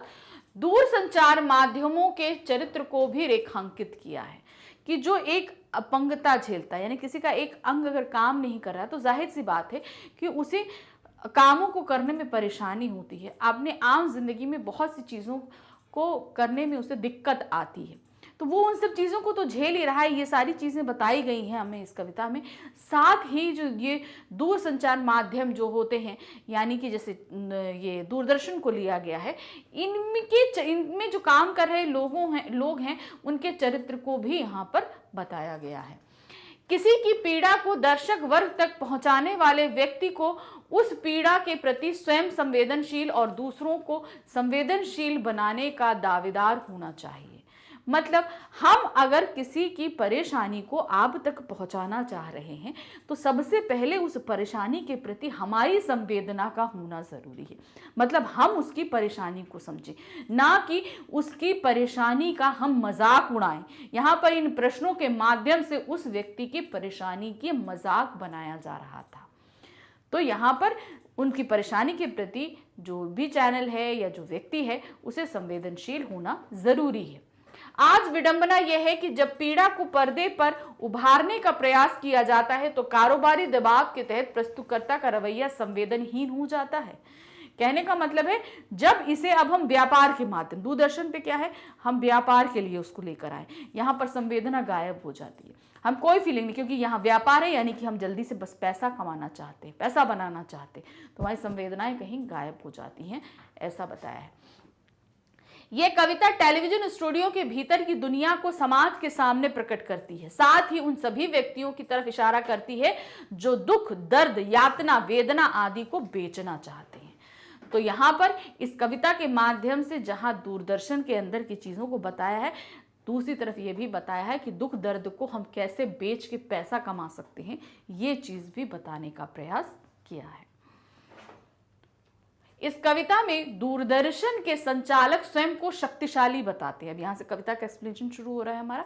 दूरसंचार माध्यमों के चरित्र को भी रेखांकित किया है कि जो एक अपंगता झेलता है, यानी किसी का एक अंग अगर काम नहीं कर रहा तो जाहिर सी बात है कि उसे कामों को करने में परेशानी होती है। आपने आम जिंदगी में बहुत सी चीज़ों को करने में उसे दिक्कत आती है, तो वो उन सब चीज़ों को तो झेल ही रहा है। ये सारी चीज़ें बताई गई हैं हमें इस कविता में। साथ ही जो ये दूर संचार माध्यम जो होते हैं, यानी कि जैसे ये दूरदर्शन को लिया गया है, इनमें जो काम कर रहे लोग हैं उनके चरित्र को भी यहाँ पर बताया गया है। किसी की पीड़ा को दर्शक वर्ग तक पहुंचाने वाले व्यक्ति को उस पीड़ा के प्रति स्वयं संवेदनशील और दूसरों को संवेदनशील बनाने का दावेदार होना चाहिए। मतलब हम अगर किसी की परेशानी को आप तक पहुंचाना चाह रहे हैं तो सबसे पहले उस परेशानी के प्रति हमारी संवेदना का होना जरूरी है। मतलब हम उसकी परेशानी को समझें, ना कि उसकी परेशानी का हम मजाक उड़ाएं। यहाँ पर इन प्रश्नों के माध्यम से उस व्यक्ति की परेशानी की मजाक बनाया जा रहा था। तो यहाँ पर उनकी परेशानी के प्रति जो भी चैनल है या जो व्यक्ति है उसे संवेदनशील होना जरूरी है। आज विडंबना यह है कि जब पीड़ा को पर्दे पर उभारने का प्रयास किया जाता है तो कारोबारी दबाव के तहत प्रस्तुतकर्ता का रवैया संवेदनहीन हो जाता है। कहने का मतलब है जब इसे अब हम व्यापार के माध्यम, दूरदर्शन पे क्या है, हम व्यापार के लिए उसको लेकर आए, यहाँ पर संवेदना गायब हो जाती है। हम कोई फीलिंग नहीं, क्योंकि यहाँ व्यापार है, यानी कि हम जल्दी से बस पैसा कमाना चाहते हैं, पैसा बनाना चाहते हैं, तो हमारी संवेदनाएं कहीं गायब हो जाती हैं, ऐसा बताया है। यह कविता टेलीविजन स्टूडियो के भीतर की दुनिया को समाज के सामने प्रकट करती है, साथ ही उन सभी व्यक्तियों की तरफ इशारा करती है जो दुख, दर्द, यातना, वेदना आदि को बेचना चाहते हैं। तो यहाँ पर इस कविता के माध्यम से जहाँ दूरदर्शन के अंदर की चीज़ों को बताया है, दूसरी तरफ ये भी बताया है कि दुख दर्द को हम कैसे बेच के पैसा कमा सकते हैं, ये चीज भी बताने का प्रयास किया है। इस कविता में दूरदर्शन के संचालक स्वयं को शक्तिशाली बताते हैं। अब यहाँ से कविता का एक्सप्लेनेशन शुरू हो रहा है हमारा।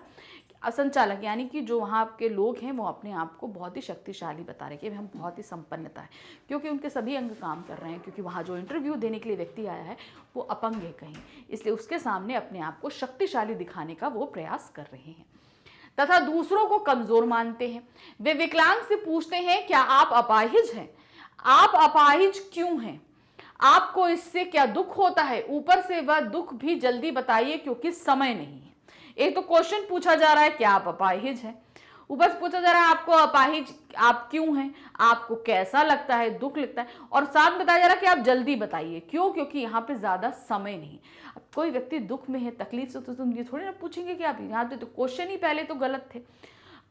संचालक यानी कि जो वहाँ के लोग हैं वो अपने आप को बहुत ही शक्तिशाली बता रहे हैं कि हम बहुत ही संपन्नता है, क्योंकि उनके सभी अंग काम कर रहे हैं, क्योंकि वहाँ जो इंटरव्यू देने के लिए व्यक्ति आया है वो अपंग है कहीं, इसलिए उसके सामने अपने आप को शक्तिशाली दिखाने का वो प्रयास कर रहे हैं तथा दूसरों को कमजोर मानते हैं। वे विकलांग से पूछते हैं, क्या आप अपाहिज हैं? आप अपाहिज क्यों हैं? आपको इससे क्या दुख होता है? ऊपर से वह दुख भी जल्दी बताइए क्योंकि समय नहीं है। एक तो क्वेश्चन पूछा जा रहा है क्या आप अपाहिज हैं, ऊपर से पूछा जा रहा है आपको अपाहिज आप क्यों हैं, आपको कैसा लगता है, दुख लगता है, और साथ बताया जा रहा है कि आप जल्दी बताइए। क्यों? क्योंकि यहाँ पे ज्यादा समय नहीं। अब कोई व्यक्ति दुख में है, तकलीफ से, तो तुम ये थोड़ी ना पूछेंगे कि आप यहाँ पे, तो क्वेश्चन ही पहले तो गलत थे।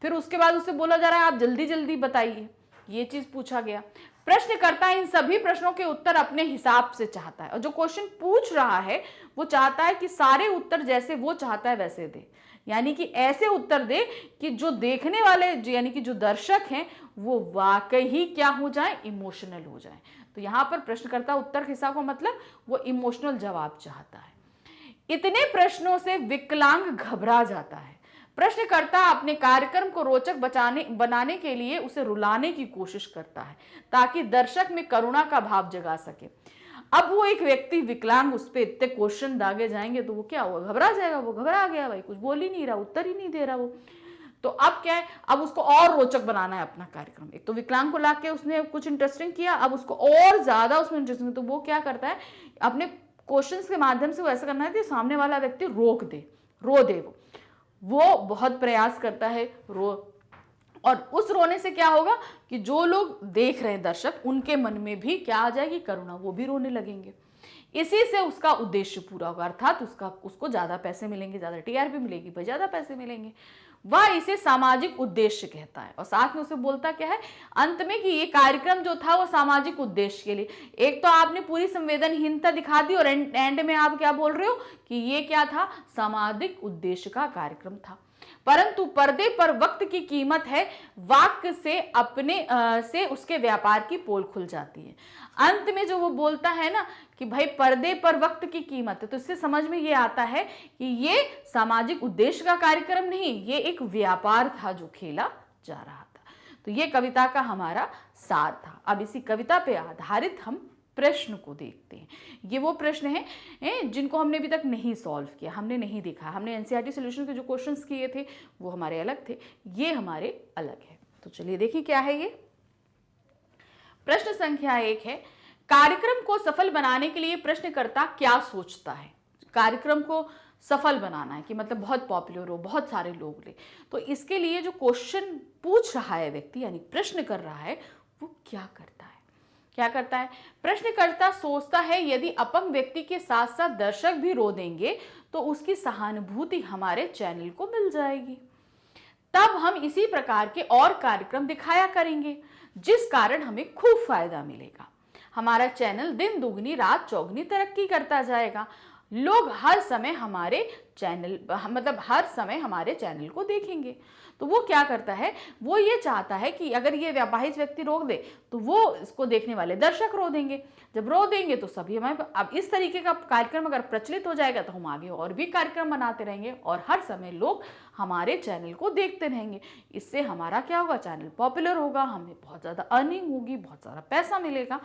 फिर उसके बाद उससे बोला जा रहा है आप जल्दी जल्दी बताइए, ये चीज पूछा गया। प्रश्नकर्ता इन सभी प्रश्नों के उत्तर अपने हिसाब से चाहता है, और जो क्वेश्चन पूछ रहा है वो चाहता है कि सारे उत्तर जैसे वो चाहता है वैसे दे, यानी कि ऐसे उत्तर दे कि जो देखने वाले यानी कि जो दर्शक हैं वो वाकई ही क्या हो जाए, इमोशनल हो जाए। तो यहाँ पर प्रश्नकर्ता उत्तर के हिसाब का मतलब वो इमोशनल जवाब चाहता है। इतने प्रश्नों से विकलांग घबरा जाता है। प्रश्नकर्ता अपने कार्यक्रम को रोचक बनाने के लिए उसे रुलाने की कोशिश करता है ताकि दर्शक में करुणा का भाव जगा सके। अब वो एक व्यक्ति विकलांग, उस पर इतने क्वेश्चन दागे जाएंगे तो वो क्या हुआ, घबरा जाएगा। वो घबरा गया भाई, कुछ बोल ही नहीं रहा, उत्तर ही नहीं दे रहा वो। तो अब क्या है, अब उसको और रोचक बनाना है अपना कार्यक्रम। एक तो विकलांग को लाके उसने कुछ इंटरेस्टिंग किया, अब उसको और ज्यादा उसमें इंटरेस्टिंग, तो वो क्या करता है, अपने क्वेश्चंस के माध्यम से वो ऐसा करना है कि सामने वाला व्यक्ति रो दे। वो बहुत प्रयास करता है और उस रोने से क्या होगा कि जो लोग देख रहे हैं दर्शक, उनके मन में भी क्या आ जाएगी, करुणा, वो भी रोने लगेंगे। इसी से उसका उद्देश्य पूरा होगा, अर्थात उसको ज्यादा पैसे मिलेंगे, ज्यादा टीआरपी मिलेगी, भाई ज्यादा पैसे मिलेंगे। वह इसे सामाजिक उद्देश्य कहता है, और साथ में उसे बोलता क्या है अंत में कि ये कार्यक्रम जो था वो सामाजिक उद्देश्य के लिए। एक तो आपने पूरी संवेदनहीनता दिखा दी और एंड में आप क्या बोल रहे हो कि ये क्या था, सामाजिक उद्देश्य का कार्यक्रम था। परंतु पर्दे पर वक्त की कीमत है, वाक्य से से उसके व्यापार की पोल खुल जाती है। अंत में जो वो बोलता है ना कि भाई पर्दे पर वक्त की कीमत है, तो इससे समझ में ये आता है कि ये सामाजिक उद्देश्य का कार्यक्रम नहीं, ये एक व्यापार था जो खेला जा रहा था। तो ये कविता का हमारा सार था। अब इसी कविता पे आधारित हम प्रश्न को देखते हैं। ये वो प्रश्न हैं जिनको हमने अभी तक नहीं सॉल्व किया, हमने नहीं देखा। हमने एनसीईआरटी सॉल्यूशन के जो क्वेश्चंस किए थे वो हमारे अलग थे, ये हमारे अलग है। तो चलिए देखिए क्या है ये। प्रश्न संख्या 1 है, कार्यक्रम को सफल बनाने के लिए प्रश्नकर्ता क्या सोचता है। कार्यक्रम को सफल बनाना है कि मतलब बहुत पॉपुलर हो, बहुत सारे लोग ले, तो इसके लिए जो क्वेश्चन पूछ रहा है व्यक्ति यानी प्रश्न कर रहा है वो क्या करता है। प्रश्नकर्ता सोचता है यदि अपंग व्यक्ति के साथ साथ दर्शक भी रो देंगे तो उसकी सहानुभूति हमारे चैनल को मिल जाएगी, तब हम इसी प्रकार के और कार्यक्रम दिखाया करेंगे जिस कारण हमें खूब फायदा मिलेगा। हमारा चैनल दिन दुगनी रात चौगनी तरक्की करता जाएगा। लोग हर समय हमारे चैनल को देखेंगे। तो वो क्या करता है, वो ये चाहता है कि अगर ये अपाहिज व्यक्ति रोक दे तो वो इसको देखने वाले दर्शक रो देंगे। जब रो देंगे तो सभी हमारे, अब इस तरीके का कार्यक्रम अगर प्रचलित हो जाएगा तो हम आगे और भी कार्यक्रम बनाते रहेंगे और हर समय लोग हमारे चैनल को देखते रहेंगे। इससे हमारा क्या होगा, चैनल पॉपुलर होगा, हमें बहुत ज़्यादा अर्निंग होगी, बहुत सारा पैसा मिलेगा।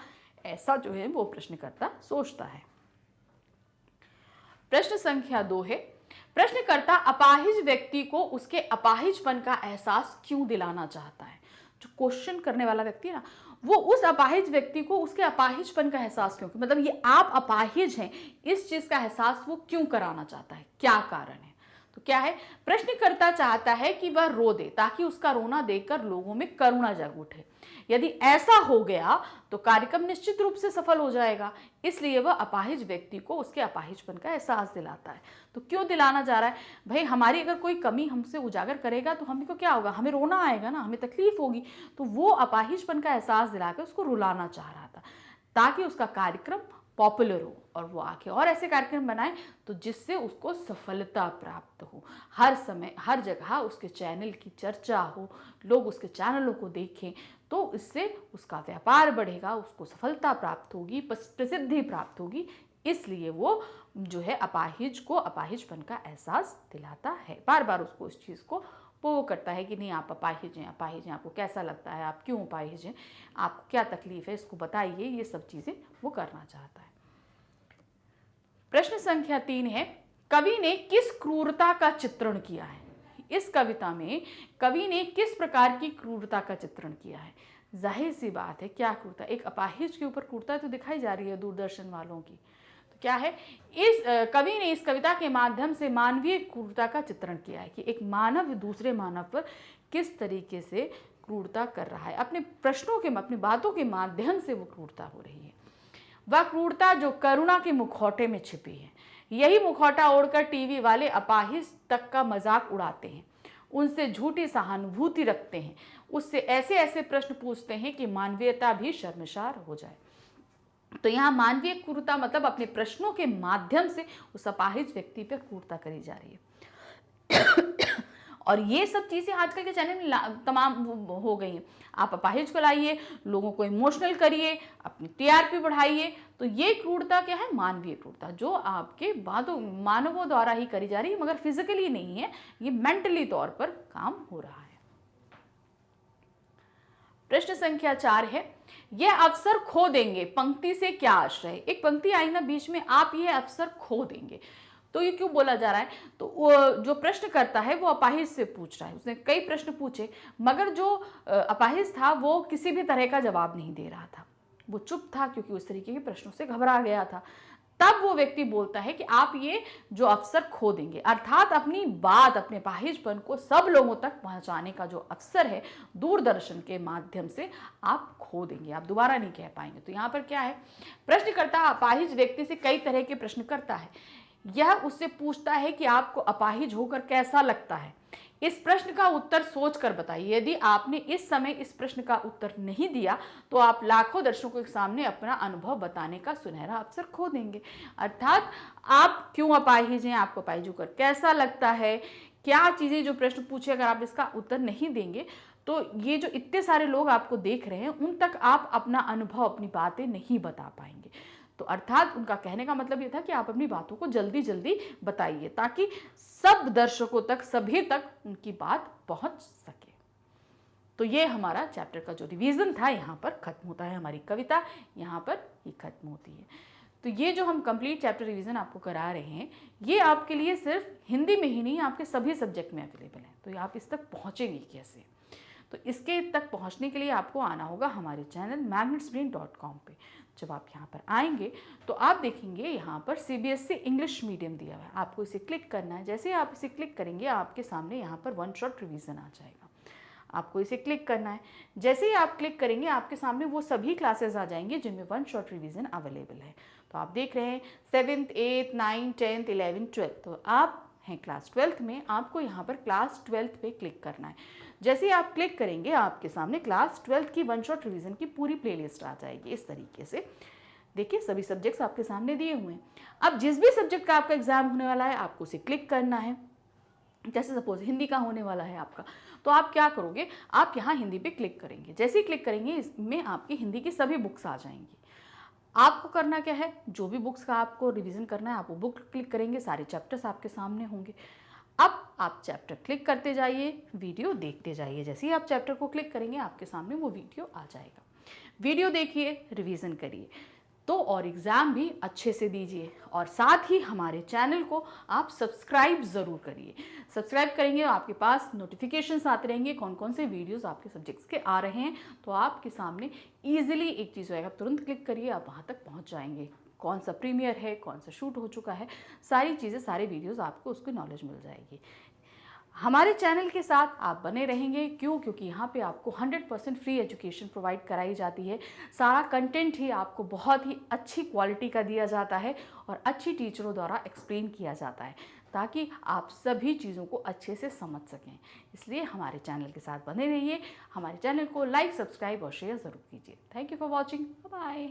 ऐसा जो है वो प्रश्नकर्ता सोचता है। प्रश्न संख्या 2 है, प्रश्नकर्ता अपाहिज व्यक्ति को उसके अपाहिजपन का एहसास क्यों दिलाना चाहता है। जो क्वेश्चन करने वाला व्यक्ति है ना, वो उस अपाहिज व्यक्ति को उसके अपाहिजपन का एहसास क्यों, मतलब ये आप अपाहिज हैं इस चीज का एहसास वो क्यों कराना चाहता है, क्या कारण है। तो क्या है, प्रश्नकर्ता चाहता है कि वह रो दे ताकि उसका रोना देखकर लोगों में करुणा जग उठे। यदि ऐसा हो गया तो कार्यक्रम निश्चित रूप से सफल हो जाएगा। इसलिए वह अपाहिज व्यक्ति को उसके अपाहिजपन का एहसास दिलाता है। तो क्यों दिलाना चाह रहा है, भाई हमारी अगर कोई कमी हमसे उजागर करेगा तो हमको क्या होगा, हमें रोना आएगा ना, हमें तकलीफ होगी। तो वो अपाहिजपन का एहसास दिलाकर उसको रुलाना चाह रहा था ताकि उसका कार्यक्रम पॉपुलर हो और वो आके और ऐसे कार्यक्रम बनाए तो जिससे उसको सफलता प्राप्त हो, हर समय हर जगह उसके चैनल की चर्चा हो, लोग उसके चैनलों को देखें, तो इससे उसका व्यापार बढ़ेगा, उसको सफलता प्राप्त होगी, प्रसिद्धि प्राप्त होगी। इसलिए वो जो है अपाहिज को अपाहिजपन का एहसास दिलाता है, बार बार उसको इस चीज़ को वो करता है कि नहीं आप अपाहिज हैं, अपाहिज हैं, आपको कैसा लगता है, आप क्यों अपाहिज हैं, आपको क्या तकलीफ है, इसको बताइए, ये सब चीज़ें वो करना चाहता है। प्रश्न संख्या 3 है, कवि ने किस क्रूरता का चित्रण किया है? इस कविता में कवि ने किस प्रकार की क्रूरता का चित्रण किया है? जाहिर सी बात है, क्या क्रूरता, एक अपाहिज के ऊपर क्रूरता तो दिखाई जा रही है दूरदर्शन वालों की। क्या है, इस कवि ने इस कविता के माध्यम से मानवीय क्रूरता का चित्रण किया है कि एक मानव दूसरे मानव पर किस तरीके से क्रूरता कर रहा है, अपने प्रश्नों के अपनी बातों के माध्यम से वो क्रूरता हो रही है। वह क्रूरता जो करुणा के मुखौटे में छिपी है, यही मुखौटा ओढ़कर टीवी वाले अपाहिज तक का मजाक उड़ाते हैं, उनसे झूठी सहानुभूति रखते हैं, उससे ऐसे ऐसे प्रश्न पूछते हैं कि मानवीयता भी शर्मसार हो जाए। तो यहाँ मानवीय क्रूरता मतलब अपने प्रश्नों के माध्यम से उस अपाहिज व्यक्ति पर क्रूरता करी जा रही है। और ये सब चीज़ें आजकल के चैनल में तमाम हो गई हैं। आप अपाहिज को लाइए, लोगों को इमोशनल करिए, अपनी टीआरपी बढ़ाइए, तो ये क्रूरता क्या है? मानवीय क्रूरता, जो आपके बातों मानवों द्वारा ही करी जा रही है, मगर फिजिकली नहीं है, ये मेंटली तौर पर काम हो रहा है। प्रश्न संख्या 4 है, यह अवसर खो देंगे पंक्ति से क्या आश्रय? एक पंक्ति आई ना बीच में, आप यह अवसर खो देंगे, तो ये क्यों बोला जा रहा है? तो वो जो प्रश्न करता है वो अपाहिज से पूछ रहा है, उसने कई प्रश्न पूछे, मगर जो अपाहिज था वो किसी भी तरह का जवाब नहीं दे रहा था, वो चुप था क्योंकि उस तरीके के प्रश्नों से घबरा गया था। तब वो व्यक्ति बोलता है कि आप ये जो अवसर खो देंगे, अर्थात अपनी बात, अपने अपाहिजपन को सब लोगों तक पहुंचाने का जो अवसर है दूरदर्शन के माध्यम से आप खो देंगे, आप दोबारा नहीं कह पाएंगे। तो यहाँ पर क्या है, प्रश्नकर्ता अपाहिज व्यक्ति से कई तरह के प्रश्न करता है। यह उससे पूछता है कि आपको अपाहिज होकर कैसा लगता है, इस प्रश्न का उत्तर सोचकर बताइए। यदि आपने इस समय इस प्रश्न का उत्तर नहीं दिया तो आप लाखों दर्शकों के सामने अपना अनुभव बताने का सुनहरा अवसर खो देंगे। अर्थात आप क्यों अपाहिज हैं, आपको अपाहिज होकर कैसा लगता है, क्या चीज़ें जो प्रश्न पूछे, अगर आप इसका उत्तर नहीं देंगे तो ये जो इतने सारे लोग आपको देख रहे हैं उन तक आप अपना अनुभव, अपनी बातें नहीं बता पाएंगे। तो अर्थात उनका कहने का मतलब ये था कि आप अपनी बातों को जल्दी जल्दी बताइए ताकि सब दर्शकों तक, सभी तक उनकी बात पहुंच सके। तो ये हमारा चैप्टर का जो रिवीजन था यहाँ पर खत्म होता है, हमारी कविता यहाँ पर ही खत्म होती है। तो ये जो हम कंप्लीट चैप्टर रिवीजन आपको करा रहे हैं, ये आपके लिए सिर्फ हिंदी में ही नहीं, आपके सभी सब्जेक्ट में अवेलेबल है। तो आप इस तक पहुँचेंगे कैसे? तो इसके तक पहुंचने के लिए आपको आना होगा हमारे चैनल magnetsbrain.com पे। जब आप यहाँ पर आएंगे तो आप देखेंगे यहाँ पर CBSE इंग्लिश मीडियम दिया हुआ है, आपको इसे क्लिक करना है। जैसे ही आप इसे क्लिक करेंगे आपके सामने यहाँ पर वन शॉट रिवीजन आ जाएगा, आपको इसे क्लिक करना है। जैसे ही आप क्लिक करेंगे आपके सामने वो सभी क्लासेस आ जाएंगे जिनमें वन शॉट रिवीजन अवेलेबल है। तो आप देख रहे हैं 7th, 8th, 9th, 10th, 11th, 12th, तो आप हैं क्लास 12th में, आपको यहाँ पर क्लास 12th पे क्लिक करना है। जैसे ही आप क्लिक करेंगे आपके सामने क्लास 12th की वन शॉट रिवीजन की पूरी प्लेलिस्ट आ जाएगी। इस तरीके से देखिए सभी सब्जेक्ट्स आपके सामने दिए हुए हैं। अब जिस भी सब्जेक्ट का आपका एग्जाम होने वाला है आपको उसे क्लिक करना है। जैसे सपोज हिंदी का होने वाला है आपका, तो आप क्या करोगे, आप यहाँ हिंदी पे क्लिक करेंगे। जैसे ही क्लिक करेंगे इसमें आपकी हिंदी की सभी बुक्स आ जाएंगी। आपको करना क्या है, जो भी बुक्स का आपको रिवीजन करना है आप वो बुक क्लिक करेंगे, सारे चैप्टर्स आपके सामने होंगे। अब आप चैप्टर क्लिक करते जाइए, वीडियो देखते जाइए। जैसे ही आप चैप्टर को क्लिक करेंगे आपके सामने वो वीडियो आ जाएगा। वीडियो देखिए, रिवीजन करिए, तो और एग्ज़ाम भी अच्छे से दीजिए। और साथ ही हमारे चैनल को आप सब्सक्राइब ज़रूर करिए। सब्सक्राइब करेंगे आपके पास नोटिफिकेशंस आते रहेंगे कौन कौन से वीडियोस आपके सब्जेक्ट्स के आ रहे हैं, तो आपके सामने ईजिली एक चीज़ होएगा, तुरंत क्लिक करिए, आप वहाँ तक पहुँच जाएंगे। कौन सा प्रीमियर है, कौन सा शूट हो चुका है, सारी चीज़ें, सारे वीडियोस आपको उसकी नॉलेज मिल जाएगी। हमारे चैनल के साथ आप बने रहेंगे, क्यों? क्योंकि यहाँ पे आपको 100% फ्री एजुकेशन प्रोवाइड कराई जाती है। सारा कंटेंट ही आपको बहुत ही अच्छी क्वालिटी का दिया जाता है और अच्छी टीचरों द्वारा एक्सप्लेन किया जाता है ताकि आप सभी चीज़ों को अच्छे से समझ सकें। इसलिए हमारे चैनल के साथ बने रहिए। हमारे चैनल को लाइक, सब्सक्राइब और शेयर ज़रूर कीजिए। Thank you for watching, bye.